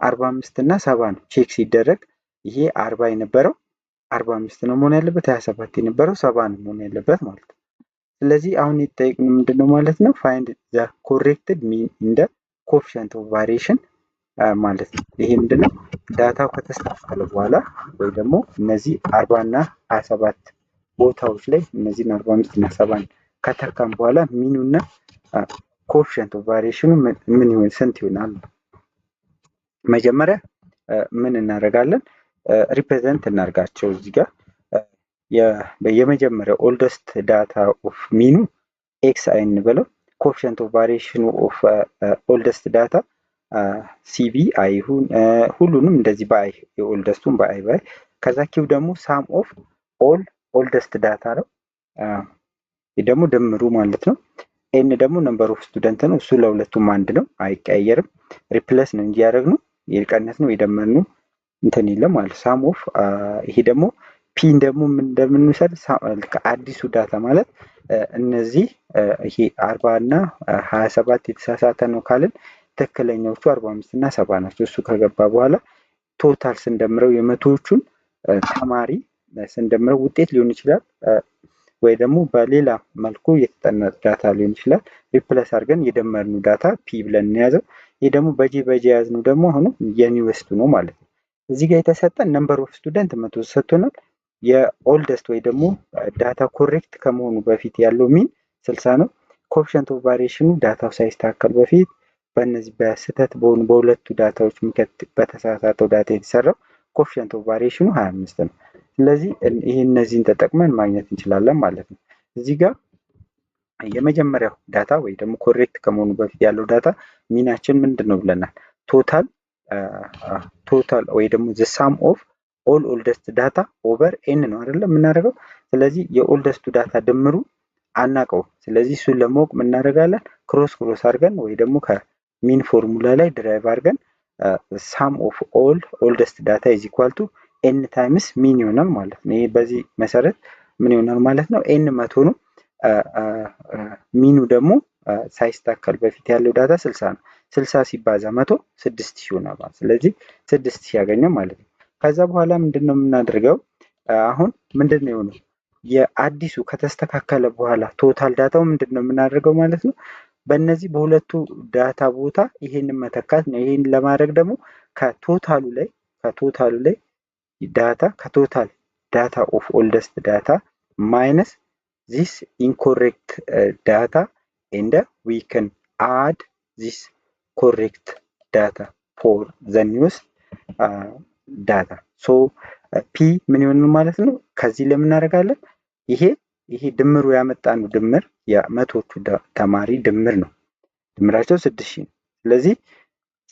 45 እና 70 ነው። ቼክ ሲደረግ ይሄ 40 የነበረው 45 ነው መሆን ያለበት፣ 27 የነበረው 70 ነው መሆን ያለበት ማለት ነው። ስለዚህ አሁን የተጠየቅነው ምንድነው ማለት ነው? find the corrected mean in the coefficient of variation ማለት ነው። ይሄ ምንድነው? ዳታው ከተስተካከለ በኋላ ወይ ደግሞ እነዚህ 40 እና 27 ቦታዎች ላይ እነዚህን 45 እና 70 ከተካም በኋላ ሚኑና coefficient of variation ምን ይሆን ስንት ይሆናል? መጀመሪያ ምን እናደርጋለን? ሪፕሬዘንት እናርጋቸው እዚህ ጋር የመጀመሪያው ኦልደስት ዳታ ኦፍ ሚኑ ኤክስ አይ እንበለው። ኮኤፊሽንት ኦፍ ቫሪዬሽኑ ኦፍ ኦልደስት ዳታ ሲቪ አይ ይሁን፣ ሁሉንም እንደዚህ በአይ የኦልደስቱን በአይ ከዛ ኪው ደግሞ ሳም ኦፍ ኦል ኦልደስት ዳታ ነው። ይህ ደግሞ ድምሩ ማለት ነው። ኤን ደግሞ ነምበር ኦፍ ስቱደንት ነው። እሱ ለሁለቱም አንድ ነው፣ አይቀያየርም። ሪፕለስ ነው እንጂ ያደረግነው የቀነስ ነው የደመርነው እንትን የለም ማለት ሳም ኦፍ ይሄ ደግሞ ፒን ደግሞ እንደምንወስድ አዲሱ ዳታ ማለት እነዚህ ይሄ 40 እና 27 የተሳሳተ ነው ካልን ትክክለኛዎቹ 45 እና 70 ናቸው። እሱ ከገባ በኋላ ቶታል ስንደምረው የመቶዎቹን ተማሪ ስንደምረው ውጤት ሊሆን ይችላል፣ ወይ ደግሞ በሌላ መልኩ የተጠና ዳታ ሊሆን ይችላል። ሪፕለስ አድርገን የደመርነው ዳታ ፒ ብለን እንያዘው። ይህ ደግሞ በጂ የያዝነው ደግሞ አሁን የኒውስቱ ነው ማለት ነው። እዚህ ጋር የተሰጠን ነምበር ኦፍ ስቱደንት 100 ተሰጥቶናል። የኦልደስት ወይ ደግሞ ዳታ ኮሬክት ከመሆኑ በፊት ያለው ሚን 60 ነው። ኮኤፊሽንት ኦፍ ቫሪዬሽኑ ዳታው ሳይስተካከል በፊት በእነዚህ በስህተት በሆኑ በሁለቱ ዳታዎች ምክንያት በተሳሳተው ዳታ የተሰራው ኮኤፊሽንት ኦፍ ቫሪዬሽኑ 25 ነው። ስለዚህ ይሄ እነዚህን ተጠቅመን ማግኘት እንችላለን ማለት ነው። እዚህ ጋር የመጀመሪያው ዳታ ወይ ደግሞ ኮሬክት ከመሆኑ በፊት ያለው ዳታ ሚናችን ምንድን ነው ብለናል? ቶታል ወይ ደግሞ ዘ ሳም ኦፍ ኦል ኦልደስት ዳታ ኦቨር ኤን ነው አይደለም የምናደርገው። ስለዚህ የኦልደስቱ ዳታ ድምሩ አናውቀው። ስለዚህ እሱን ለማወቅ የምናደርጋለን ክሮስ አድርገን ወይ ደግሞ ከሚን ፎርሙላ ላይ ድራይቭ አድርገን ሳም ኦፍ ኦል ኦልደስት ዳታ ኢዝ ኢኳል ቱ ኤን ታይምስ ሚን ይሆናል ማለት ነው። ይሄ በዚህ መሰረት ምን ይሆናል ማለት ነው? ኤን 100 ነው። ሚኑ ደግሞ ሳይስተካከል በፊት ያለው ዳታ 60 ነው። 60 ሲባዛ 100 6000 ይሆናል ማለት። ስለዚህ 6000 ያገኘው ማለት ነው። ከዛ በኋላ ምንድነው የምናደርገው? አሁን ምንድነው የሆነው? የአዲሱ ከተስተካከለ በኋላ ቶታል ዳታው ምንድነው የምናደርገው ማለት ነው? በእነዚህ በሁለቱ ዳታ ቦታ ይሄንን መተካት ነው። ይሄን ለማድረግ ደግሞ ከቶታሉ ላይ ከቶታል ዳታ ኦፍ ኦልደስት ዳታ ማይነስ ዚስ ኢንኮሬክት ዳታ ኤንድ ዊ ካን አድ ዚስ ኮሬክት ዳታ ፎር ዘ ኒውስት ዳታ። ሶ ፒ ምን ይሆናል ማለት ነው? ከዚህ ለምን እናደርጋለን? ይሄ ድምሩ ያመጣነው ድምር የመቶዎቹ ተማሪ ድምር ነው። ድምራቸው 6000 ነው። ስለዚህ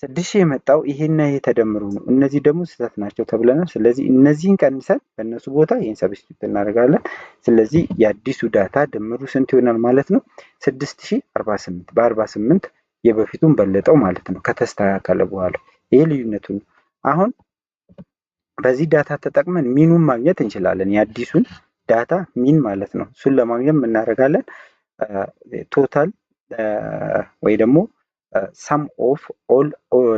6000 የመጣው ይሄና ይሄ ተደምሮ ነው። እነዚህ ደግሞ ስህተት ናቸው ተብለናል። ስለዚህ እነዚህን ቀንሰን በእነሱ ቦታ ይሄን ሰብስቲቱት እናደርጋለን። ስለዚህ የአዲሱ ዳታ ድምሩ ስንት ይሆናል ማለት ነው? 6048 በ48 የበፊቱን በለጠው ማለት ነው ከተስተካከለ በኋላ። ይሄ ልዩነቱ ነው። አሁን በዚህ ዳታ ተጠቅመን ሚኑን ማግኘት እንችላለን። የአዲሱን ዳታ ሚን ማለት ነው። እሱን ለማግኘት እናደርጋለን ቶታል ወይ ደግሞ ሳም ኦፍ ኦል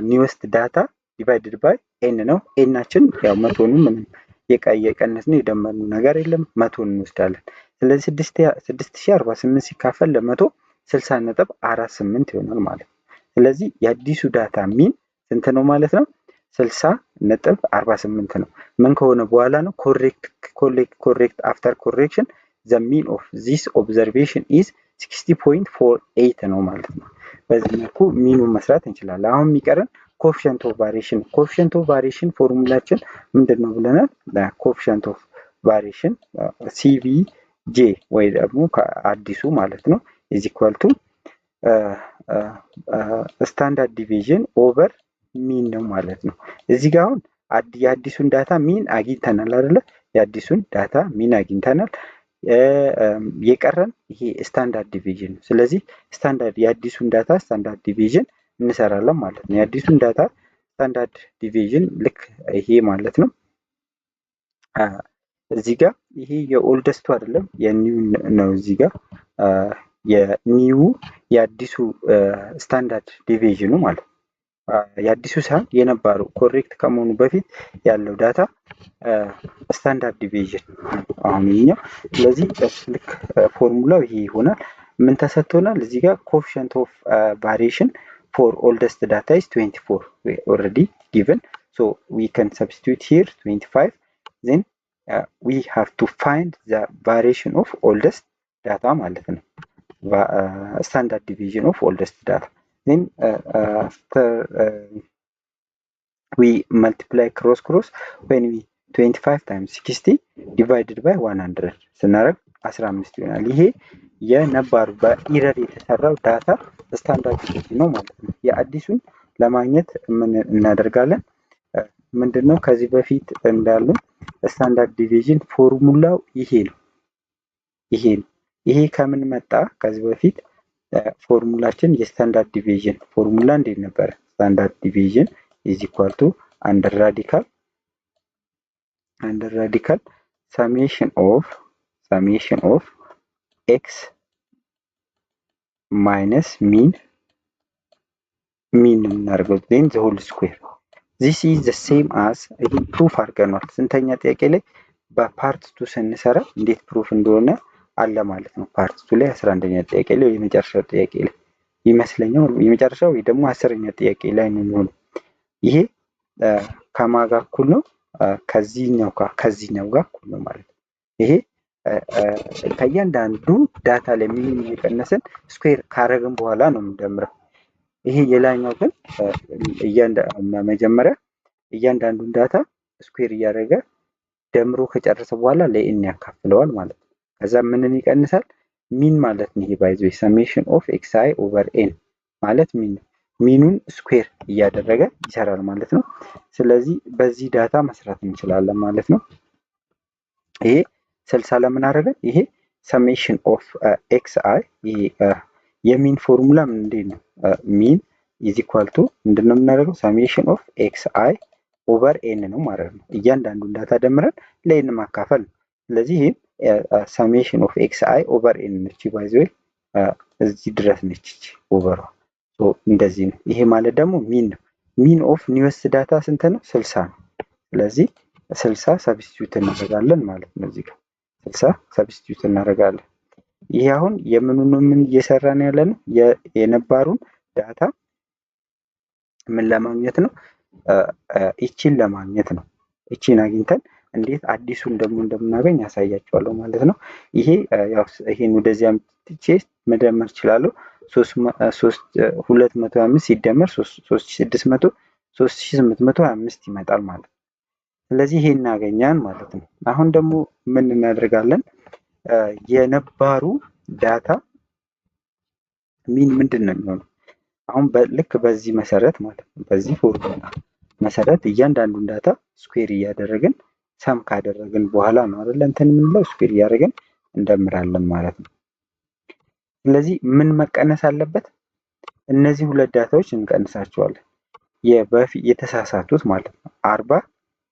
ኒውስት ዳታ ዲቫይድድ ባይ ኤን ነው። ኤናችን ያው መቶንም ምንም የቀነስነው የደመርነው ነገር የለም፣ መቶን እንወስዳለን። ስለዚህ 6048 ሲካፈል ለመቶ 60.48 ይሆናል ማለት ነው። ስለዚህ የአዲሱ ዳታ ሚን ስንት ነው ማለት ነው? 60.48 ነው። ምን ከሆነ በኋላ ነው? ኮሬክት አፍተር ኮሬክሽን ዘ ሚን ኦፍ ዚስ ኦብዘርቬሽን ኢዝ 60.48 ነው ማለት ነው። በዚህ መልኩ ሚኑን መስራት እንችላለን። አሁን የሚቀረን ኮኤፊሽንት ኦፍ ቫሪዬሽን። ኮኤፊሽንት ኦፍ ቫሪዬሽን ፎርሙላችን ምንድነው ብለናል? ኮኤፊሽንት ኦፍ ቫሪዬሽን ሲቪጄ ወይ ደግሞ ከአዲሱ ማለት ነው ኢዝ ኢኳል ቱ ስታንዳርድ ዲቪዥን ኦቨር ሚን ነው ማለት ነው። እዚህ ጋር አሁን የአዲሱን ዳታ ሚን አግኝተናል አይደለ? የአዲሱን ዳታ ሚን አግኝተናል። የቀረን ይሄ ስታንዳርድ ዲቪዥን ነው። ስለዚህ የአዲሱን ዳታ ስታንዳርድ ዲቪዥን እንሰራለን ማለት ነው። የአዲሱን ዳታ ስታንዳርድ ዲቪዥን ልክ ይሄ ማለት ነው። እዚህ ጋር ይሄ የኦልደስቱ አይደለም የኒው ነው። እዚህ ጋር የኒው የአዲሱ ስታንዳርድ ዲቪዥኑ ማለት ነው። የአዲሱ ሳይሆን የነበረው ኮሬክት ከመሆኑ በፊት ያለው ዳታ ስታንዳርድ ዲቪዥን አሁን ይሄኛው። ስለዚህ ልክ ፎርሙላው ይሄ ይሆናል። ምን ተሰጥቶናል? እዚህ ጋር ኮኤፊሽንት ኦፍ ቫሪዬሽን ፎር ኦልደስት ዳታ ኢዝ 24 ኦልሬዲ ጊቨን ሶ ዊ ካን ሰብስቲቱት ሂር 25 ዜን ዊ ሃቭ ቱ ፋይንድ ዘ ቫሪዬሽን ኦፍ ኦልደስት ዳታ ማለት ነው። ስታንዳርድ ዲቪዥን ኦፍ ኦልደስት ዳታ then after we multiply cross when we 25 ታይምስ 60 ዲቫይድድ ባይ 100 ስናደርግ 15 ይሆናል። ይሄ የነባሩ በኢረር የተሰራው ዳታ ስታንዳርድ ዲቪዥን ነው ማለት ነው። የአዲሱን ለማግኘት ምን እናደርጋለን? ምንድነው ከዚህ በፊት እንዳሉ ስታንዳርድ ዲቪዥን ፎርሙላው ይሄ ነው። ይሄ ከምን መጣ? ከዚህ በፊት ፎርሙላችን የስታንዳርድ ዲቪዥን ፎርሙላ እንዴት ነበር? ስታንዳርድ ዲቪዥን ኢዝ ኢኳል ቱ አንደር ራዲካል ሰሜሽን ኦፍ ኤክስ ማይነስ ሚን እናደርገው ዜን ዘ ሆል ስኩዌር ዚስ ኢዝ ዘ ሴም አስ ይሄ ፕሩፍ አድርገናል። ስንተኛ ጥያቄ ላይ? በፓርት 2 ስንሰራ እንዴት ፕሩፍ እንደሆነ አለ ማለት ነው። ፓርት 2 ላይ 11ኛ ጥያቄ ላይ የመጨረሻው ጥያቄ ላይ ይመስለኛል፣ የመጨረሻው ወይ ደግሞ 10ኛ ጥያቄ ላይ ነው የሚሆነው። ይሄ ከማጋ እኩል ነው? ከዚህኛው ጋር እኩል ነው ማለት ነው። ይሄ ከእያንዳንዱ ዳታ ላይ ሚኒመም እየቀነስን ስኩዌር ካረግን በኋላ ነው የምንደምረው። ይሄ የላይኛው ግን መጀመሪያ እያንዳንዱን ዳታ ስኩዌር እያደረገ ደምሮ ከጨረሰ በኋላ ለኤን ያካፍለዋል ማለት ነው። ከዛ ምንን ይቀንሳል? ሚን ማለት ነው። ይሄ ባይዞ ሰሜሽን ኦፍ ኤክስ አይ ኦቨር ኤን ማለት ሚን ነው። ሚኑን ስኩዌር እያደረገ ይሰራል ማለት ነው። ስለዚህ በዚህ ዳታ መስራት እንችላለን ማለት ነው። ይሄ 60 ለምን አደረገ? ይሄ ሰሜሽን ኦፍ ኤክስ አይ የሚን ፎርሙላ ምን እንዴት ነው? ሚን ኢዝ ኢኳል ቱ ምንድነው የምናደርገው? ሰሜሽን ኦፍ ኤክስ አይ ኦቨር ኤን ነው ማለት ነው። እያንዳንዱን ዳታ ደምረን ለኤን ማካፈል ነው። ስለዚህ ይሄ ሰሜሽን ኦፍ ኤክስ አይ ኦቨር ኤን ነች። ባይዘ እዚህ ድረስ ነች ኦቨሯ። እንደዚህ ነው። ይሄ ማለት ደግሞ ሚን ነው። ሚን ኦፍ ኒውስት ዳታ ስንት ነው? 60 ነው። ስለዚህ 60 ሰብስቲዩት እናደርጋለን ማለት ነው። እዚህ ጋር 60 ሰብስቲዩት እናደርጋለን። ይሄ አሁን የምኑን ምን እየሰራን ያለ ነው? የነባሩን ዳታ ምን ለማግኘት ነው? እቺን ለማግኘት ነው። እቺን አግኝተን እንዴት አዲሱን ደግሞ እንደምናገኝ ያሳያቸዋለሁ ማለት ነው። ይሄ ያው ይሄን ወደዚህ አምጥቼ መደመር እችላለሁ። 225 ሲደመር 3825 ይመጣል ማለት ነው። ስለዚህ ይሄን እናገኛለን ማለት ነው። አሁን ደግሞ ምን እናደርጋለን? የነባሩ ዳታ ሚን ምንድን ነው የሚሆነው? አሁን ልክ በዚህ መሰረት ማለት ነው፣ በዚህ ፎርሙላ መሰረት እያንዳንዱን ዳታ ስኩዌር እያደረግን ሰም ካደረግን በኋላ ነው አይደል እንትን የምንለው፣ ስኩዌር እያደረግን እንደምራለን ማለት ነው። ስለዚህ ምን መቀነስ አለበት? እነዚህ ሁለት ዳታዎች እንቀንሳቸዋለን፣ የተሳሳቱት ማለት ነው። 40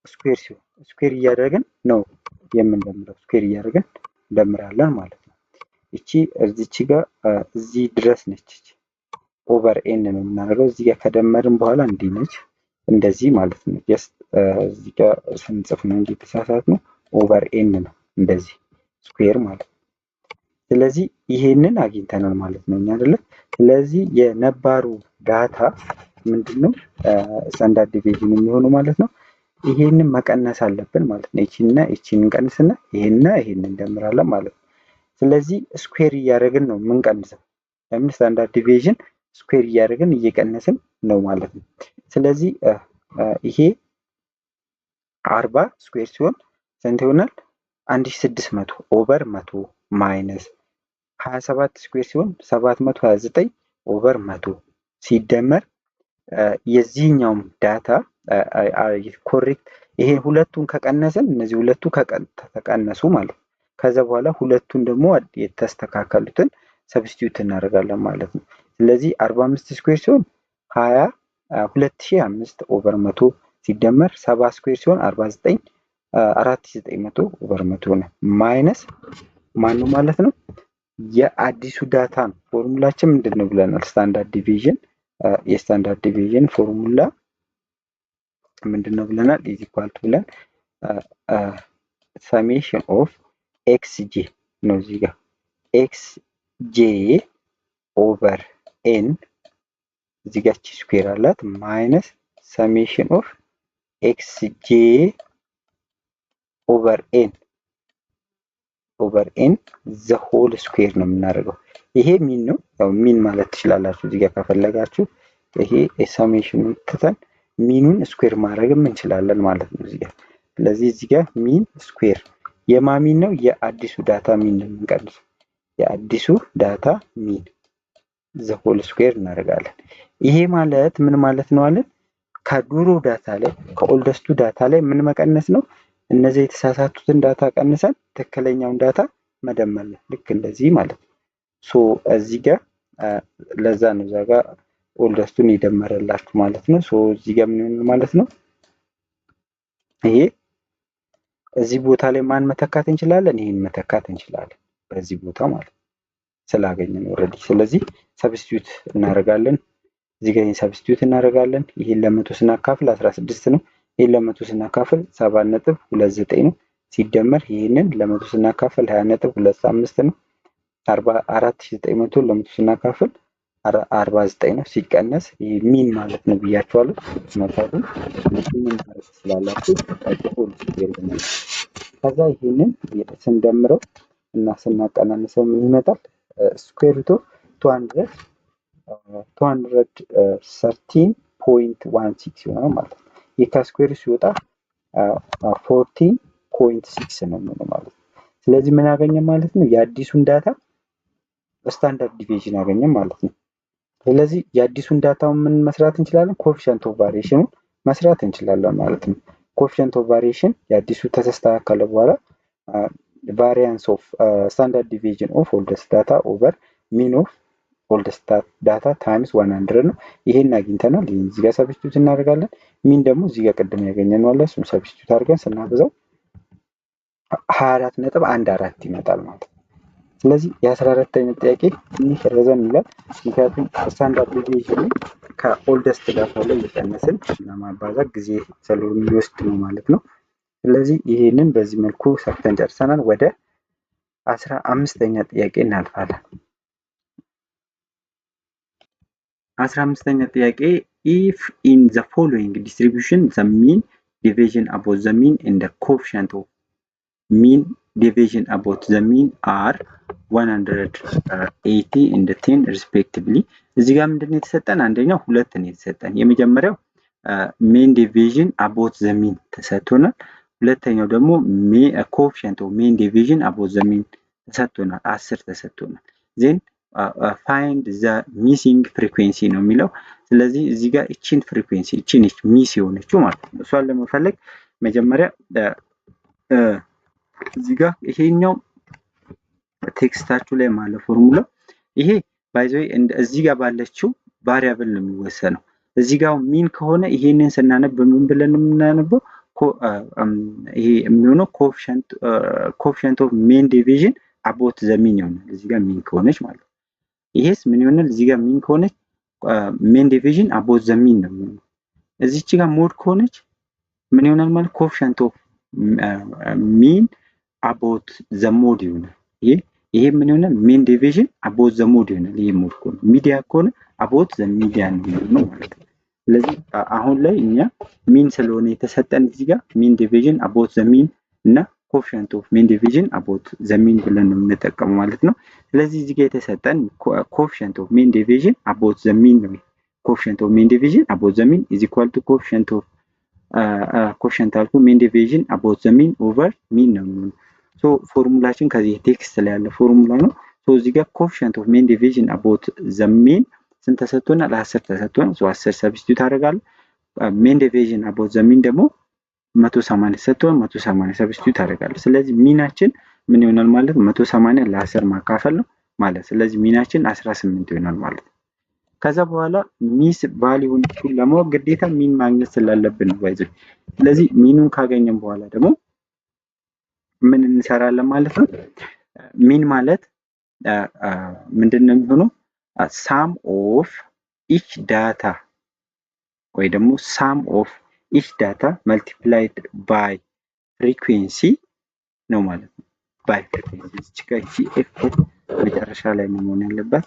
ስኩዌር ሲሆን ስኩዌር እያደረግን ነው የምንደምረው፣ ስኩዌር እያደረግን እንደምራለን ማለት ነው። እቺ እዚች ጋር እዚህ ድረስ ነች። ኦቨር ኤን ነው የምናደርገው። እዚህ ጋር ከደመርን በኋላ እንዲህ ነች፣ እንደዚህ ማለት ነው። ጀስት እዚህ ጋር ስንጽፍ ነው እንጂ የተሳሳት ነው። ኦቨር ኤን ነው እንደዚህ ስኩዌር ማለት ነው። ስለዚህ ይሄንን አግኝተናል ማለት ነው እኛ አይደለ። ስለዚህ የነባሩ ዳታ ምንድነው ስታንዳርድ ዲቪዥን የሚሆነው ማለት ነው። ይሄንን መቀነስ አለብን ማለት ነው። እቺና እቺን እንቀንስና ይሄንና ይሄንን እንደምራለን ማለት ነው። ስለዚህ ስኩዌር እያደረግን ነው የምንቀንሰው። ለምን? ስታንዳርድ ዲቪዥን ስኩዌር እያደረግን እየቀነስን ነው ማለት ነው። ስለዚህ ይሄ 40 ስኩዌር ሲሆን ስንት ይሆናል? 1600 ኦቨር 100 ማይነስ 27 ስኩዌር ሲሆን 729 ኦቨር 100 ሲደመር የዚህኛውም ዳታ ኮሬክት ይሄ ሁለቱን ከቀነስን እነዚህ ሁለቱ ተቀነሱ ማለት ነው። ከዛ በኋላ ሁለቱን ደግሞ የተስተካከሉትን ሰብስቲዩት እናደርጋለን ማለት ነው። ስለዚህ 45 ስኩዌር ሲሆን 2005 ኦቨር 100 ሲደመር 70 ስኩዌር ሲሆን 49 ኦቨር 100 ነው። ማይነስ ማኑ ማለት ነው የአዲሱ ዳታ ነው። ፎርሙላችን ምንድነው ብለናል? ስታንዳርድ ዲቪዥን የስታንዳርድ ዲቪዥን ፎርሙላ ምንድነው ብለናል? ኢዝ ኢኳል ቱ ብለን ሰሜሽን ኦፍ ኤክስ ጄ ነው። እዚህ ጋር ኤክስ ጄ ኦቨር ኤን እዚህ ጋር ስኩዌር አላት ማይነስ ሰሜሽን ኦፍ ኤክስ ጄ ኦቨር ኤን ዘ ሆል ስኩዌር ነው የምናደርገው። ይሄ ሚን ነው። ያው ሚን ማለት ትችላላችሁ እዚህ ጋር ከፈለጋችሁ። ይሄ ሰሜሽኑን ትተን ሚኑን ስኩዌር ማድረግም እንችላለን ማለት ነው እዚህ ጋር። ስለዚህ እዚህ ጋር ሚን ስኩዌር የማሚን ነው የአዲሱ ዳታ ሚን ነው የምንቀንሰው። የአዲሱ ዳታ ሚን ዘ ሆል ስኩዌር እናደርጋለን። ይሄ ማለት ምን ማለት ነው አለን? ከድሮ ዳታ ላይ ከኦልደስቱ ዳታ ላይ ምን መቀነስ ነው? እነዚህ የተሳሳቱትን ዳታ ቀንሰን ትክክለኛውን ዳታ መደመር ነው። ልክ እንደዚህ ማለት ነው። ሶ እዚህ ጋር ለዛ ነው እዛ ጋር ኦልደስቱን ይደመረላችሁ ማለት ነው። ሶ እዚህ ጋር ምን ይሆናል ማለት ነው? ይሄ እዚህ ቦታ ላይ ማን መተካት እንችላለን? ይሄን መተካት እንችላለን በዚህ ቦታ ማለት ስላገኘን ኦልሬዲ። ስለዚህ ሰብስቲዩት እናደርጋለን። እዚህ ጋር ይሄን ሰብስቲዩት እናደርጋለን። ይሄን ለ100 ስናካፍል 16 ነው። ይሄን ለ100 ስናካፍል 7.29 ነው። ሲደመር ይሄንን ለ100 ስናካፍል 20.25 ነው። 44900 ለ100 ስናካፍል 49 ነው። ሲቀነስ ይሄ ሚን ማለት ነው ብያችኋለሁ። መታዱ ምን ማለት ስላላችሁ ሆል ስኩዌር ነው። ከዛ ይሄንን ስንደምረው እና ስናቀናንሰው ምን ይመጣል? ስኩዌር ሩት ኦፍ 213.16 ይሆናል ማለት ነው። ይህ ከስኩዌር ሲወጣ 14.6 ነው የሚሆነው ማለት ነው። ስለዚህ ምን አገኘን ማለት ነው? የአዲሱን ዳታ ስታንዳርድ ዲቪዥን አገኘን ማለት ነው። ስለዚህ የአዲሱን ዳታውን ምን መስራት እንችላለን? ኮኤፊሽንት ኦፍ ቫሪዬሽኑን መስራት እንችላለን ማለት ነው። ኮኤፊሽንት ኦፍ ቫሪዬሽን የአዲሱ ተስተካከለ በኋላ ቫሪያንስ ኦፍ ስታንዳርድ ዲቪዥን ኦፍ ኦልደስት ዳታ ኦቨር ሚን ኦፍ ኦልደስት ዳታ ታይምስ 100 ነው። ይሄን አግኝተናል። ይሄን እዚህ ጋር ሰብስቲቱት እናደርጋለን። ሚን ደግሞ እዚህ ጋር ቅድም ያገኘነው አለ። እሱም ሰብስቲቱት አድርገን ስናበዛው 24.14 ይመጣል ማለት ነው። ስለዚህ የ14ኛ ጥያቄ ትንሽ ረዘም ይላል። ምክንያቱም ስታንዳርድ ዲቪዥን ከኦልደስት ዳታ ላይ እየቀነስን ለማባዛት ጊዜ ስለሚወስድ ነው ማለት ነው። ስለዚህ ይሄንን በዚህ መልኩ ሰርተን ጨርሰናል። ወደ 15ኛ ጥያቄ እናልፋለን። 15ኛ ጥያቄ if in the following distribution the mean deviation about the mean and the coefficient of mean deviation about the mean are 180 and 10 respectively እዚህ ጋር ምንድነው የተሰጠን? አንደኛው ሁለት ነው የተሰጠን። የመጀመሪያው mean deviation about the mean ተሰጥቶናል። ሁለተኛው ደግሞ coefficient of mean deviation about the mean ተሰጥቶናል። 10 ተሰጥቶናል። then find the missing frequency ነው የሚለው። ስለዚህ እዚህ ጋር እቺን ፍሪኩዌንሲ እቺን ሚስ የሆነችው ማለት ነው። እሷን ለመፈለግ መጀመሪያ እዚህ ጋር ይሄኛው ቴክስታችሁ ላይ ማለት ፎርሙላ ይሄ ባይዘይ እዚህ ጋር ባለችው ቫሪያብል ነው የሚወሰነው። እዚህ ጋር ሚን ከሆነ ይሄንን ስናነብ ምን ብለን የምናነበው ይሄ የሚሆነው ኮኤፊሽንት ኦፍ ሜን ዲቪዥን አቦት ዘ ሚን ይሆናል። እዚህ ጋር ሚን ከሆነች ማለት ነው። ይሄስ ምን ይሆናል? እዚህ ጋር ሚን ከሆነች ሜን ዲቪዥን አቦት ዘ ሚን ነው የሚሆነው። እዚች ጋር ሞድ ከሆነች ምን ይሆናል ማለት ኮኤፊሽንት ኦፍ ሚን አቦት ዘ ሞድ ይሆናል። ይሄ ምን ይሆናል? ሜን ዲቪዥን አቦት ዘ ሞድ ይሆናል። ይሄ ሞድ ከሆነ ሚዲያ ከሆነ አቦት ዘ ሚዲያ ነው ማለት ነው። ስለዚህ አሁን ላይ እኛ ሚን ስለሆነ የተሰጠን እዚህ ጋር ሚን ዲቪዥን አቦት ዘ ሚን እና ኮኤፊሽንት ኦፍ ሜን ዲቪዥን አቦት ዘ ሚን ብለን ነው የምንጠቀመው ማለት ነው። ስለዚህ እዚህ ጋር የተሰጠን ኮኤፊሽንት ኦፍ ሜን ዲቪዥን አቦት ዘ ሚን ነው። ኮኤፊሽንት ኦፍ ሜን ዲቪዥን አቦት ዘ ሚን ኢዝ ኢኳል ቱ ኮኤፊሽንት ኦፍ ኮኤፊሽንት አልኩ ሜን ዲቪዥን አቦት ዘ ሚን ኦቨር ሚን ነው የሚሆነው። ሶ ፎርሙላችን ከዚህ ቴክስት ላይ ያለ ፎርሙላ ነው። ሶ እዚህ ጋር ኮኤፊሽንት ኦፍ ሜን ዲቪዥን አቦት ዘ ሚን ስንት ተሰጥቶናል? 10 ተሰጥቶናል። ሶ 10 ሰብስቲዩት አደርጋለሁ። ሜን ዲቪዥን አቦት ዘ ሚን ደግሞ 180 ተሰጥቶናል። 180 ሰብስቲዩት አደርጋለሁ። ስለዚህ ሚናችን ምን ይሆናል ማለት 180 ለ10 ማካፈል ነው ማለት። ስለዚህ ሚናችን 18 ይሆናል ማለት ነው። ከዛ በኋላ ሚስ ቫልዩን ለማወቅ ግዴታ ሚን ማግኘት ስላለብን ነው ባይዘው። ስለዚህ ሚኑን ካገኘን በኋላ ደግሞ ምን እንሰራለን ማለት ነው። ሚን ማለት ምንድነው የሚሆነው? ሳም ኦፍ ኢች ዳታ ወይ ደግሞ ሳም ኦፍ ኢች ዳታ መልቲፕላይድ ባይ ፍሪኩዌንሲ ነው ማለት ነው። ባይ ፍሪኩዌንሲ እቺ ኤፍ መጨረሻ ላይ መሆን ያለበት።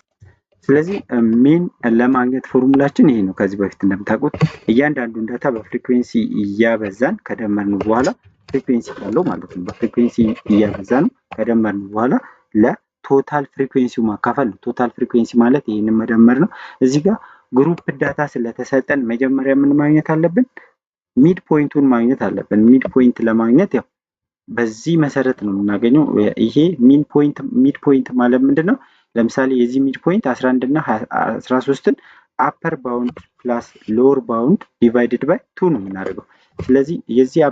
ስለዚህ ሚን ለማግኘት ፎርሙላችን ይሄ ነው። ከዚህ በፊት እንደምታውቁት እያንዳንዱን ዳታ በፍሪኩዌንሲ እያበዛን ከደመርን በኋላ ፍሪኩዌንሲ ያለው ማለት ነው። በፍሪኩዌንሲ እያበዛን ከደመርን በኋላ ለቶታል ፍሪኩዌንሲው ማካፈል ነው። ቶታል ፍሪኩዌንሲ ማለት ይሄንን መደመር ነው። እዚህ ጋር ግሩፕ ዳታ ስለተሰጠን መጀመሪያ ምን ማግኘት አለብን? ሚድ ፖይንቱን ማግኘት አለብን። ሚድ ፖይንት ለማግኘት ያው በዚህ መሰረት ነው የምናገኘው። ይሄ ሚድ ፖይንት ማለት ምንድነው? ለምሳሌ የዚህ ሚድ ፖይንት 11 እና 13ን አፐር ባውንድ ፕላስ ሎወር ባውንድ ዲቫይድድ ባይ 2 ነው የምናደርገው። ስለዚህ የዚህ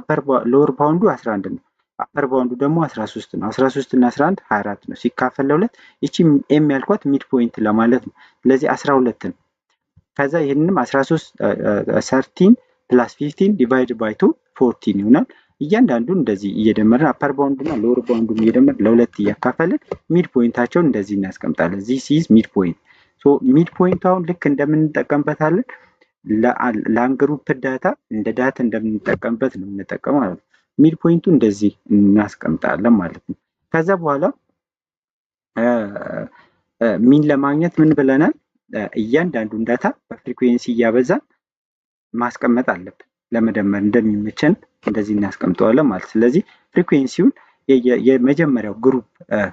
ሎወር ባውንዱ 11 ነው፣ አፐር ባውንዱ ደግሞ 13 ነው። 13 እና 11 24 ነው። ሲካፈል ለሁለት እቺ ኤም ያልኳት ሚድ ፖይንት ለማለት ነው። ስለዚህ 12 ነው። ከዛ ይሄንንም 13 ፕላስ 15 ዲቫይድ ባይ 2 14 ይሆናል። እያንዳንዱን እንደዚህ እየደመርን አፐር ባውንድ እና ሎወር ባውንዱን እየደመርን ለሁለት እያካፈልን ሚድ ፖይንታቸውን እንደዚህ እናስቀምጣለን። ዚስ ኢዝ ሚድ ፖይንት። ሶ ሚድ ፖይንት አሁን ልክ እንደምንጠቀምበታለን ለአንግሩፕ ዳታ እንደ ዳታ እንደምንጠቀምበት ነው የምንጠቀመው ማለት ነው። ሚድ ፖይንቱ እንደዚህ እናስቀምጣለን ማለት ነው። ከዛ በኋላ ሚን ለማግኘት ምን ብለናል? እያንዳንዱን ዳታ በፍሪኩዌንሲ እያበዛን ማስቀመጥ አለብን። ለመደመር እንደሚመቸን እንደዚህ እናስቀምጠዋለን ማለት። ስለዚህ ፍሪኩዌንሲውን የመጀመሪያው ግሩፕ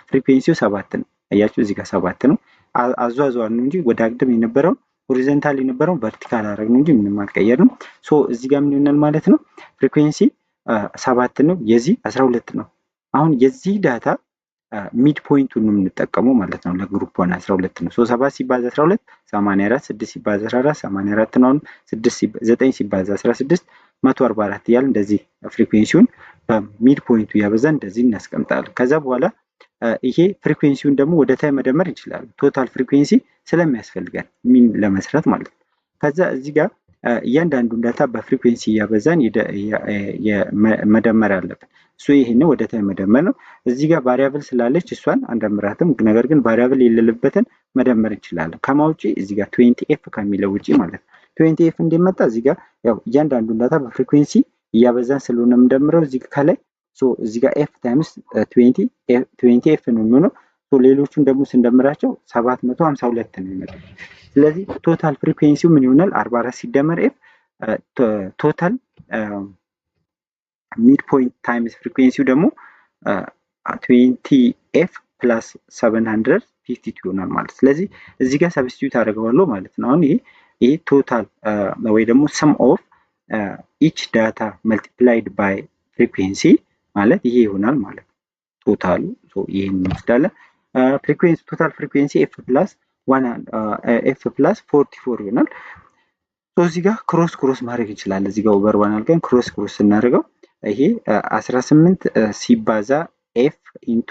ፍሪኩዌንሲው 7 ነው። አያችሁ እዚህ ጋር 7 ነው። አዟዟር ነው እንጂ ወደ አግድም የነበረውን ሆሪዞንታል የነበረውን ቨርቲካል አደረግ ነው እንጂ ምንም አልቀየርንም። ሶ እዚህ ጋር ምን ይሆናል ማለት ነው? ፍሪኩዌንሲ 7 ነው፣ የዚህ 12 ነው። አሁን የዚህ ዳታ ሚድ ፖይንቱን ነው የምንጠቀመው ማለት ነው። ለግሩፕ 1 12 ነው። ሶ 7 ሲባዛ 12 84፣ 6 ሲባዛ 14 84 ነው። 9 ሲባዛ 16 144 እያል እንደዚህ ፍሪኩዌንሲውን በሚድ ፖይንቱ ያበዛን እንደዚህ እናስቀምጣለን። ከዛ በኋላ ይሄ ፍሪኩዌንሲውን ደግሞ ወደ ታይ መደመር እንችላለን። ቶታል ፍሪኩዌንሲ ስለሚያስፈልገን ሚን ለመስራት ማለት ነው። ከዛ እዚህ ጋር እያንዳንዱን ዳታ በፍሪኩዌንሲ እያበዛን መደመር አለብን። እሱ ይሄን ወደ ታይ መደመር ነው። እዚህ ጋር ቫሪያብል ስላለች እሷን አንደምራትም። ነገር ግን ቫሪያብል የሌለበትን መደመር እንችላለን። ከማውጪ እዚህ ጋር 20f ከሚለው ውጪ ማለት ነው። 20f እንዲመጣ እዚህ ጋር ያው እያንዳንዱን ዳታ በፍሪኩዌንሲ እያበዛን ስለሆነ የምንደምረው እዚህ ከላይ ሶ እዚህ ጋር f ታይምስ 20f ነው የሚሆነው። ሶ ሌሎቹን ደግሞ ስንደምራቸው 752 ነው የሚመጣው። ስለዚህ ቶታል ፍሪኩዌንሲው ምን ይሆናል? 44 ሲደመር f ቶታል ሚድ ፖይንት ታይምስ ፍሪኩዌንሲው ደግሞ 20f ፕላስ 752 ይሆናል ማለት። ስለዚህ እዚህ ጋር ሰብስቲዩት አደርገዋለሁ ማለት ነው። አሁን ይሄ ቶታል ወይ ደግሞ ሰም ኦፍ ኢች ዳታ መልቲፕላይድ ባይ ፍሪኩዌንሲ ማለት ይሄ ይሆናል ማለት ነው። ቶታሉ ይሄን እንወስዳለን። ፍሪኩዌንሲ ቶታል ፍሪኩዌንሲ f ፕላስ 44 ይሆናል። እዚህ ጋር ክሮስ ማድረግ እንችላለን። እዚህ ጋር ኦቨር 1 አድርገን ክሮስ ስናደርገው ይሄ 18 ሲባዛ f ኢንቱ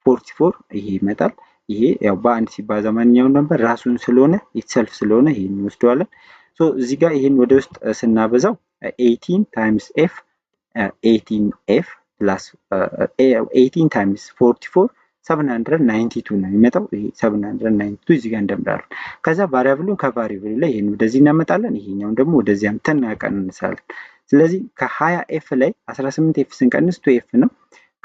44 ይሄ ይመጣል። ይሄ ያው በአንድ ሲባዛ ማንኛውን ነበር ራሱን ስለሆነ ኢትሰልፍ ስለሆነ ይሄን እንወስደዋለን። ሶ እዚህ ጋር ይሄን ወደ ውስጥ ስናበዛው 18 ታይምስ f 18f ፕላስ 18 ታይምስ 44 792 ነው የሚመጣው። ይሄ 792 እዚህ ጋር እንደምራለን። ከዛ ቫሪያብሉን ከቫሪያብሉ ላይ ይሄን ወደዚህ እናመጣለን፣ ይሄኛውን ደግሞ ወደዚህ አምጥተን እናቀንሳለን። ስለዚህ ከ20f ላይ 18f ስንቀንስ 2f ነው።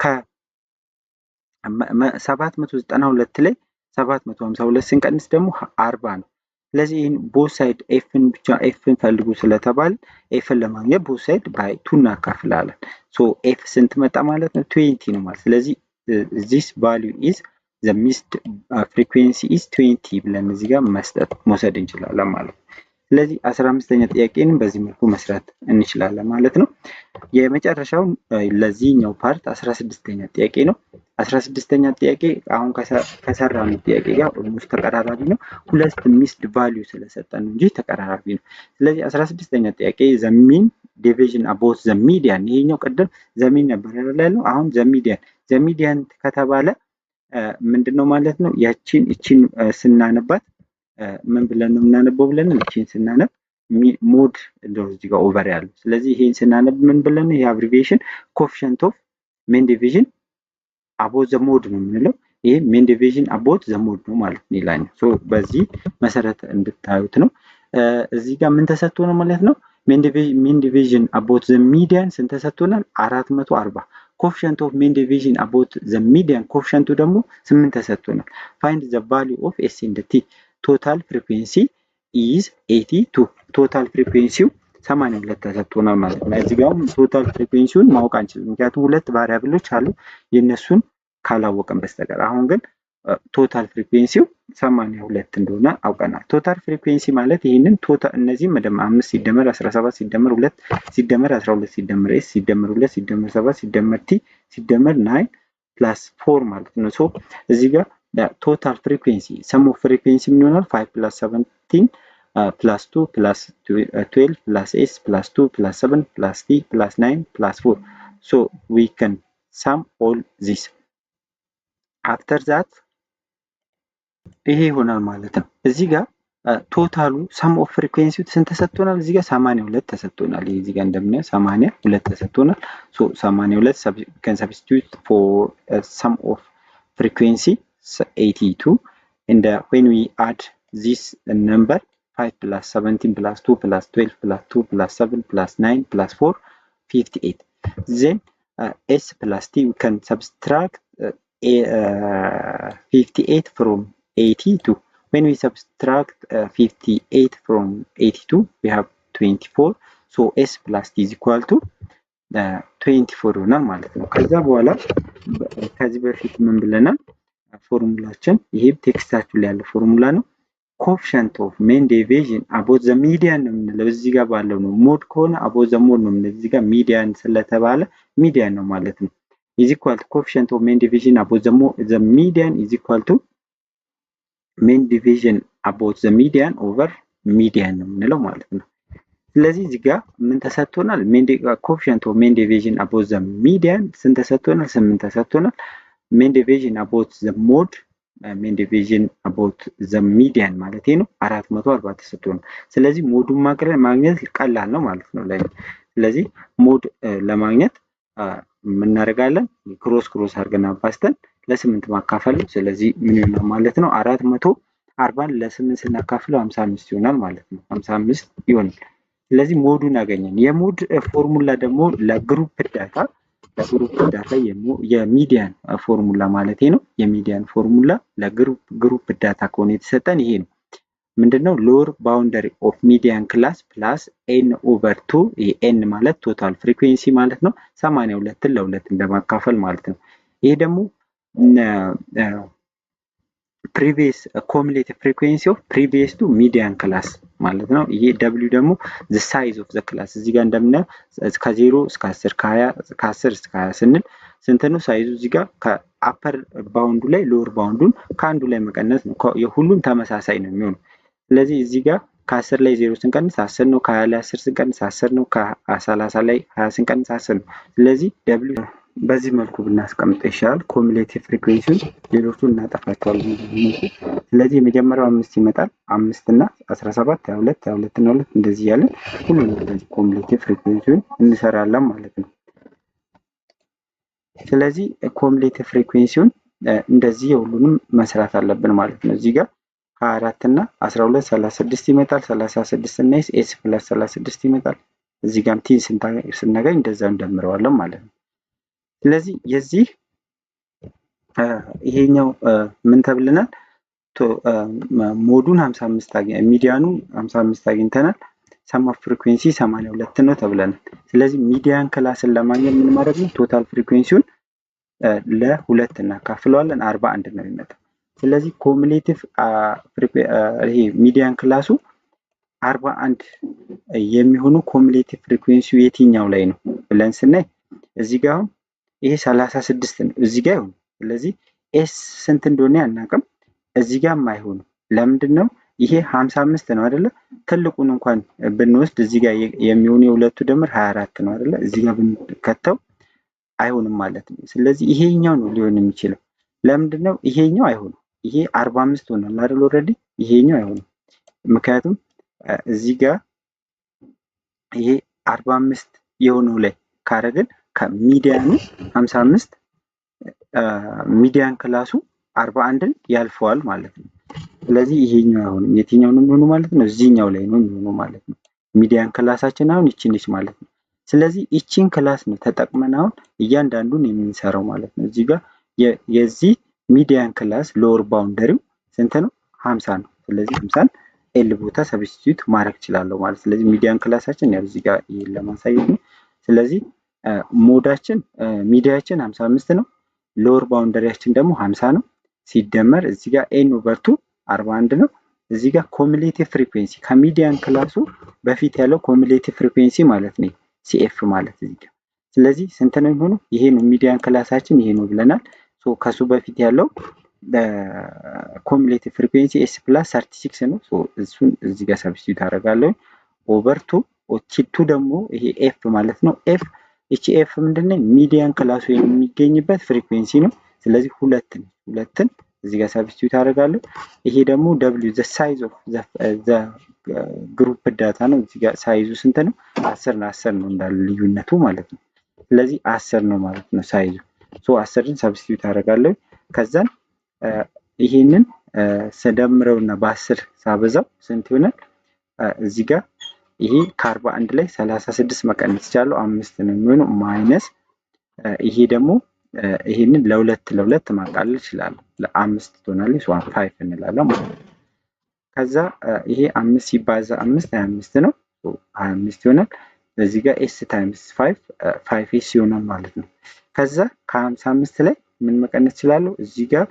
ከ792 ላይ 752 ስንቀንስ ደግሞ 40 ነው። ስለዚህ ይሄን ቦት ሳይድ ኤፍን ብቻ ኤፍን ፈልጉ ስለተባለ ኤፍን ለማግኘት ቦት ሳይድ ባይ 2 እናካፍላለን። ሶ ኤፍ ስንት መጣ ማለት ነው? 20 ነው ማለት። ስለዚህ this value is the missed frequency is 20 ብለን እዚህ ጋር መውሰድ እንችላለን ማለት ነው። ስለዚህ 15ኛ ጥያቄን በዚህ መልኩ መስራት እንችላለን ማለት ነው። የመጨረሻው ለዚህኛው ፓርት 16ኛ ጥያቄ ነው። 16ኛ ጥያቄ አሁን ከሰራነው ጥያቄ ጋር ኦልሞስት ተቀራራቢ ነው። ሁለት ሚስድ ቫልዩ ስለሰጠን እንጂ ተቀራራቢ ነው። ስለዚህ 16ኛ ጥያቄ the mean division about the median፣ ይሄኛው ቀደም ዘሚን ነበር ያለው፣ አሁን ዘሚዲያን ከተባለ ምንድነው ማለት ነው? እቺን ስናነባት ምን ብለን ነው የምናነበው ብለን እቺን ስናነብ ሞድ እንደዚህ እዚህ ጋር ኦቨር ያለው። ስለዚህ ይሄን ስናነብ ምን ብለን ነው? ይሄ አብሪቪዬሽን ኮኤፊሺየንት ኦፍ ሜን ዲቪዥን አቦት ዘ ሞድ ነው የምንለው። ይሄ ሜን ዲቪዥን አቦት ዘ ሞድ ነው ማለት ነው ይላኛል። ሶ በዚህ መሰረት እንድታዩት ነው። እዚህ ጋር ምን ተሰጥቶ ነው ማለት ነው? ሜን ዲቪዥን አቦት ዘ ሚዲያን ስንት ተሰጥቶናል? 440። ኮኤፊሺየንት ኦፍ ሜን ዲቪዥን አቦት ዘ ሚዲያን ኮኤፊሺየንቱ ደግሞ 8 ተሰጥቶናል። ፋይንድ ዘ ቫልዩ ኦፍ ኤስ ኤንድ ቲ ቶታል ፍሪኩዌንሲ ኢዝ 82። ቶታል ፍሪኩዌንሲው 82 ተሰጥቶናል ማለት ነው። እዚህ ጋር ቶታል ፍሪኩዌንሲውን ማወቅ አንችልም፣ ምክንያቱም ሁለት ቫሪያብሎች አሉ የነሱን ካላወቀን በስተቀር። አሁን ግን ቶታል ፍሪኩዌንሲው 82 እንደሆነ አውቀናል። ቶታል ፍሪኩዌንሲ ማለት ይህንን ቶታል እነዚህ መደመር 5 ሲደመር 17 ሲደመር 2 ሲደመር 12 ሲደመር ኤስ ሲደመር 2 ሲደመር 7 ሲደመር ቲ ሲደመር 9 ፕላስ 4 ማለት ነው። ሶ እዚህ ጋር ቶታል ፍሪኩዌንሲ ሰም ኦፍ ፍሪኩዌንሲ ምን ይሆናል? 5 ፕላስ 17 ፕላስ 2 ፕላስ 12 ፕላስ ኤስ ፕላስ 2 ፕላስ 7 ፕላስ ቲ ፕላስ 9 ፕላስ 4 ሶ ዊ ካን sum all this after that ይሄ ይሆናል ማለት ነው። እዚህ ጋር ቶታሉ ሰም ኦፍ ፍሪኩዌንሲው ስንት ተሰጥቶናል? እዚህ ጋር 82 ተሰጥቶናል። ይሄ እዚህ ጋር እንደምናየው 82 ተሰጥቶናል። ሶ 82 can substitute for sum of frequency 82 and when we add this number 5 plus 17 plus 2 plus 12 plus 2 plus 7 plus 9 plus 4 58 then s plus t we can subtract 58 from 82. When we subtract 58 from 82, we have 24. So s plus t is equal to 24 ይሆናል ማለት ነው። ከዛ በኋላ ከዚህ በፊት ምን ብለናል? ፎርሙላችን ይሄ ቴክስታችሁ ላይ ያለ ፎርሙላ ነው። ኮኤፊሽንት ኦፍ ሜን ዲቪዥን አቦት ዘ ሚዲያን ነው የምንለው እዚህ ጋር ባለው ነው። ሞድ ከሆነ አቦት ዘ ሞድ ነው የምንለው እዚህ ጋር ሚዲያን ስለተባለ ሚዲያን ነው ማለት ነው። is equal to coefficient of mean division about the median is equal to mean division about the median over median ነው የምንለው ማለት ነው። ስለዚህ እዚህ ጋር ምን ተሰጥቶናል? coefficient of mean division about the median ስንት ተሰጥቶናል? 8 ተሰጥቶናል። mean division about the mode mean division about the median ማለት ነው 440 ተሰጥቶናል። ስለዚህ ሞዱን ማግኘት ቀላል ነው ማለት ነው ላይ ስለዚህ ሞድ ለማግኘት ምን እናደርጋለን? ክሮስ አድርገን አባዝተን ለ8 ማካፈል ነው። ስለዚህ ምን ይሆናል ማለት ነው? 440 ለ8 ስናካፍለው 55 ይሆናል ማለት ነው። 55 ይሆናል። ስለዚህ ሞዱን አገኘን። የሞድ ፎርሙላ ደግሞ ለግሩፕ ዳታ የሚዲያን ፎርሙላ ማለት ነው። የሚዲያን ፎርሙላ ለግሩፕ ዳታ ከሆነ የተሰጠን ይሄ ነው። ምንድነው? ሎወር ባውንደሪ ኦፍ ሚዲያን ክላስ ፕላስ ኤን ኦቨር 2 ይሄ ኤን ማለት ቶታል ፍሪኩዌንሲ ማለት ነው። 82ን ለ2 እንደማካፈል ማለት ነው። ይሄ ደግሞ ፕሪቪየስ ኮሙሌቲቭ ፍሪኩዌንሲ ኦፍ ፕሪቪየስ ቱ ሚዲያን ክላስ ማለት ነው። ይሄ ደብሊው ደግሞ ዘ ሳይዝ ኦፍ ዘ ክላስ እዚህ ጋር እንደምናየው ከ0 እስከ 10 ከ10 እስከ 20 ስንል ስንት ነው ሳይዙ? እዚህ ጋር ከአፐር ባውንዱ ላይ ሎወር ባውንዱን ከአንዱ ላይ መቀነስ ነው። የሁሉም ተመሳሳይ ነው የሚሆነው። ስለዚህ እዚህ ጋር ከ10 ላይ 0 ስንቀንስ 10 ነው። ከ20 ላይ 10 ስንቀንስ 10 ነው። ከ30 ላይ 20 ስንቀንስ 10 ነው። ስለዚህ ደብሊው በዚህ መልኩ ብናስቀምጥ ይሻላል። ኮሙሌቲቭ ፍሪኩዌንሲውን ሌሎቹን እናጠፋቸዋለን። ስለዚህ የመጀመሪያው 5 ይመጣል። 5 እና 17 22 22 እና 2 እንደዚህ ያለን ሁሉንም እንደዚህ ኮሙሌቲቭ ፍሪኩዌንሲውን እንሰራለን ማለት ነው። ስለዚህ ኮሙሌቲቭ ፍሪኩዌንሲውን እንደዚህ የሁሉንም መስራት አለብን ማለት ነው። እዚህ ጋር 24 እና 12 36 ይመጣል። 36 እና ኤስ ፕላስ 36 ይመጣል። እዚህ ጋርም ቲን ስናገኝ እንደዛው እንደምረዋለን ማለት ነው። ስለዚህ የዚህ ይሄኛው ምን ተብለናል? ሞዱን 55 ሚዲያኑ 55 አግኝተናል። ሰም ኦፍ ፍሪኩዌንሲ 82 ነው ተብለናል። ስለዚህ ሚዲያን ክላስን ለማግኘት ምን ማድረግ ነው? ቶታል ፍሪኩዌንሲውን ለ2 እናካፍለዋለን 41 ነው የሚመጣው። ስለዚህ ኮሙሌቲቭ ይሄ ሚዲያን ክላሱ 41 የሚሆኑ ኮሙሌቲቭ ፍሪኩዌንሲው የትኛው ላይ ነው ብለን ስናይ እዚህ ጋር ይሄ 36 ነው እዚህ ጋር ይሁን። ስለዚህ ኤስ ስንት እንደሆነ አናውቅም። እዚህ ጋርም አይሆንም። ለምንድን ነው? ይሄ 55 ነው አይደለ? ትልቁን እንኳን ብንወስድ እዚህ ጋር የሚሆን የሁለቱ ድምር 24 ነው አይደለ? እዚህ ጋር ብንከተው አይሆንም ማለት ነው። ስለዚህ ይሄኛው ነው ሊሆን የሚችለው። ለምንድን ነው? ይሄኛው አይሆንም። ይሄ 45 ሆኗል አይደል? ኦልሬዲ ይሄኛው አይሆንም። ምክንያቱም እዚህ ጋር ይሄ 45 የሆነው ላይ ካረግን ከሚዲያኑ 55 ሚዲያን ክላሱ 41ን ያልፈዋል ማለት ነው። ስለዚህ ይሄኛው አይሆንም። የትኛው ነው የሚሆነው ማለት ነው? እዚህኛው ላይ ነው የሚሆነው ማለት ነው። ሚዲያን ክላሳችን አሁን ይቺ ነች ማለት ነው። ስለዚህ ይቺን ክላስ ነው ተጠቅመን አሁን እያንዳንዱን የምንሰራው ማለት ነው። እዚህ ጋር የዚህ ሚዲያን ክላስ ሎወር ባውንደሪው ስንት ነው? 50 ነው። ስለዚህ 50ን ኤል ቦታ ሰብስቲዩት ማድረግ እችላለሁ ማለት። ስለዚህ ሚዲያን ክላሳችን ያው እዚህ ጋር ይሄን ለማሳየት ነው። ስለዚህ ሞዳችን ሚዲያችን 55 ነው። ሎወር ባውንደሪያችን ደግሞ 50 ነው። ሲደመር እዚህ ጋር ኤን ኦቨር 2 41 ነው። እዚህ ጋር ኮሙሌቲቭ ፍሪኩዌንሲ ከሚዲያን ክላሱ በፊት ያለው ኮሙሌቲቭ ፍሪኩዌንሲ ማለት ነው ሲኤፍ ማለት እዚህ ጋር። ስለዚህ ስንት ነው የሚሆነው? ይሄ ነው ሚዲያን ክላሳችን ይሄ ነው ብለናል። ሶ ከሱ በፊት ያለው ኮሙሌቲቭ ፍሪኩዌንሲ ኤስ ፕላስ 36 ነው። ሶ እሱን እዚህ ጋር ሰብስቲዩት አደርጋለሁ ኦቨር 2 ኦቺቱ ደግሞ ይሄ ኤፍ ማለት ነው። ኤፍ እቺ ኤፍ ምንድነው? ሚዲያን ክላሱ የሚገኝበት ፍሪኩዌንሲ ነው። ስለዚህ ሁለትን እዚህ ጋር ሰብስቲዩት አደርጋለሁ። ይሄ ደግሞ ደብሊው ዘ ሳይዝ ኦፍ ዘ ግሩፕ ዳታ ነው። እዚህ ጋር ሳይዙ ስንት ነው? 10 ነው እንዳለ ልዩነቱ ማለት ነው። ስለዚህ 10 ነው ማለት ነው ሳይዙ። ሶ 10ን ሰብስቲዩት አደርጋለሁ። ከዛን ይሄንን ስደምረውና በ10 ሳበዛው ስንት ይሆናል? እዚህ ጋር ይሄ ከ41 ላይ 36 መቀነስ ይቻላል 5 ነው የሚሆነው ማይነስ ይሄ ደግሞ ይሄንን ለሁለት ማቃለል ይችላል። ለ5 ትሆናለች 5 እንላለን ማለት ነው። ከዛ ይሄ 5 ሲባዛ 5 25 ነው 25 ይሆናል። እዚህ ጋር ኤስ ታይምስ 5 ኤስ ይሆናል ማለት ነው። ከዛ ከ55 ላይ ምን መቀነስ ይችላል? እዚህ ጋር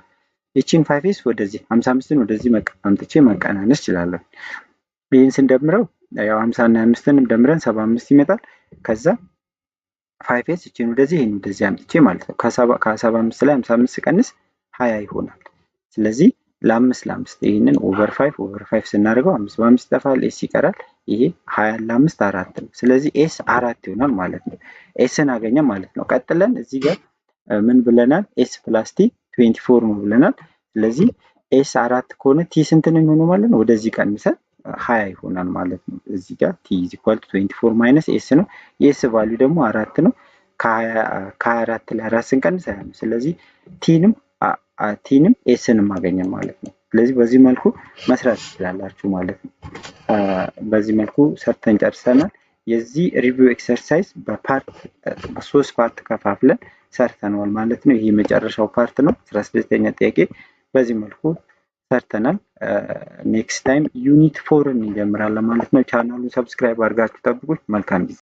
እቺን 5 ኤስ ወደዚህ 55ን ወደዚህ አምጥቼ መቀናነስ ይችላል። ይሄን ስንደምረው ያው 50 እና 25ንም ደምረን 75 ይመጣል። ከዛ 5 ኤስ እቺን ወደዚህ ይሄን ወደዚህ አምጥቼ ማለት ነው ከ75 ላይ 55 ቀንስ 20 ይሆናል። ስለዚህ ለ5 ይሄንን ኦቨር 5 ስናደርገው 5 በ5 ይጠፋል፣ ኤስ ይቀራል። ይሄ 20 ለ5 4 ነው። ስለዚህ ኤስ 4 ይሆናል ማለት ነው። ኤስን አገኘ ማለት ነው። ቀጥለን እዚህ ጋር ምን ብለናል? ኤስ ፕላስ ቲ 24 ነው ብለናል። ስለዚህ ኤስ 4 ከሆነ ቲ ስንት ነው የሚሆነው ማለት ነው? ወደዚህ ቀንሰን 20 ይሆናል ማለት ነው። እዚህ ጋር ቲ ኢዝ ኢኳል ቱ 24 ማይነስ ኤስ ነው። የኤስ ቫልዩ ደግሞ 4 ነው። ከ24 ላይ 4 ስንቀንስ 20 ነው። ስለዚህ ቲንም ኤስንም አገኘን ማለት ነው። ስለዚህ በዚህ መልኩ መስራት ትችላላችሁ ማለት ነው። በዚህ መልኩ ሰርተን ጨርሰናል። የዚህ ሪቪው ኤክሰርሳይዝ በ3 ፓርት ከፋፍለን ሰርተናል ማለት ነው። ይሄ የመጨረሻው ፓርት ነው። 16ኛ ጥያቄ በዚህ መልኩ ሰርተናል። ኔክስት ታይም ዩኒት 4 እንጀምራለን ማለት ነው። ቻናሉን ሰብስክራይብ አድርጋችሁ ጠብቁኝ። መልካም ጊዜ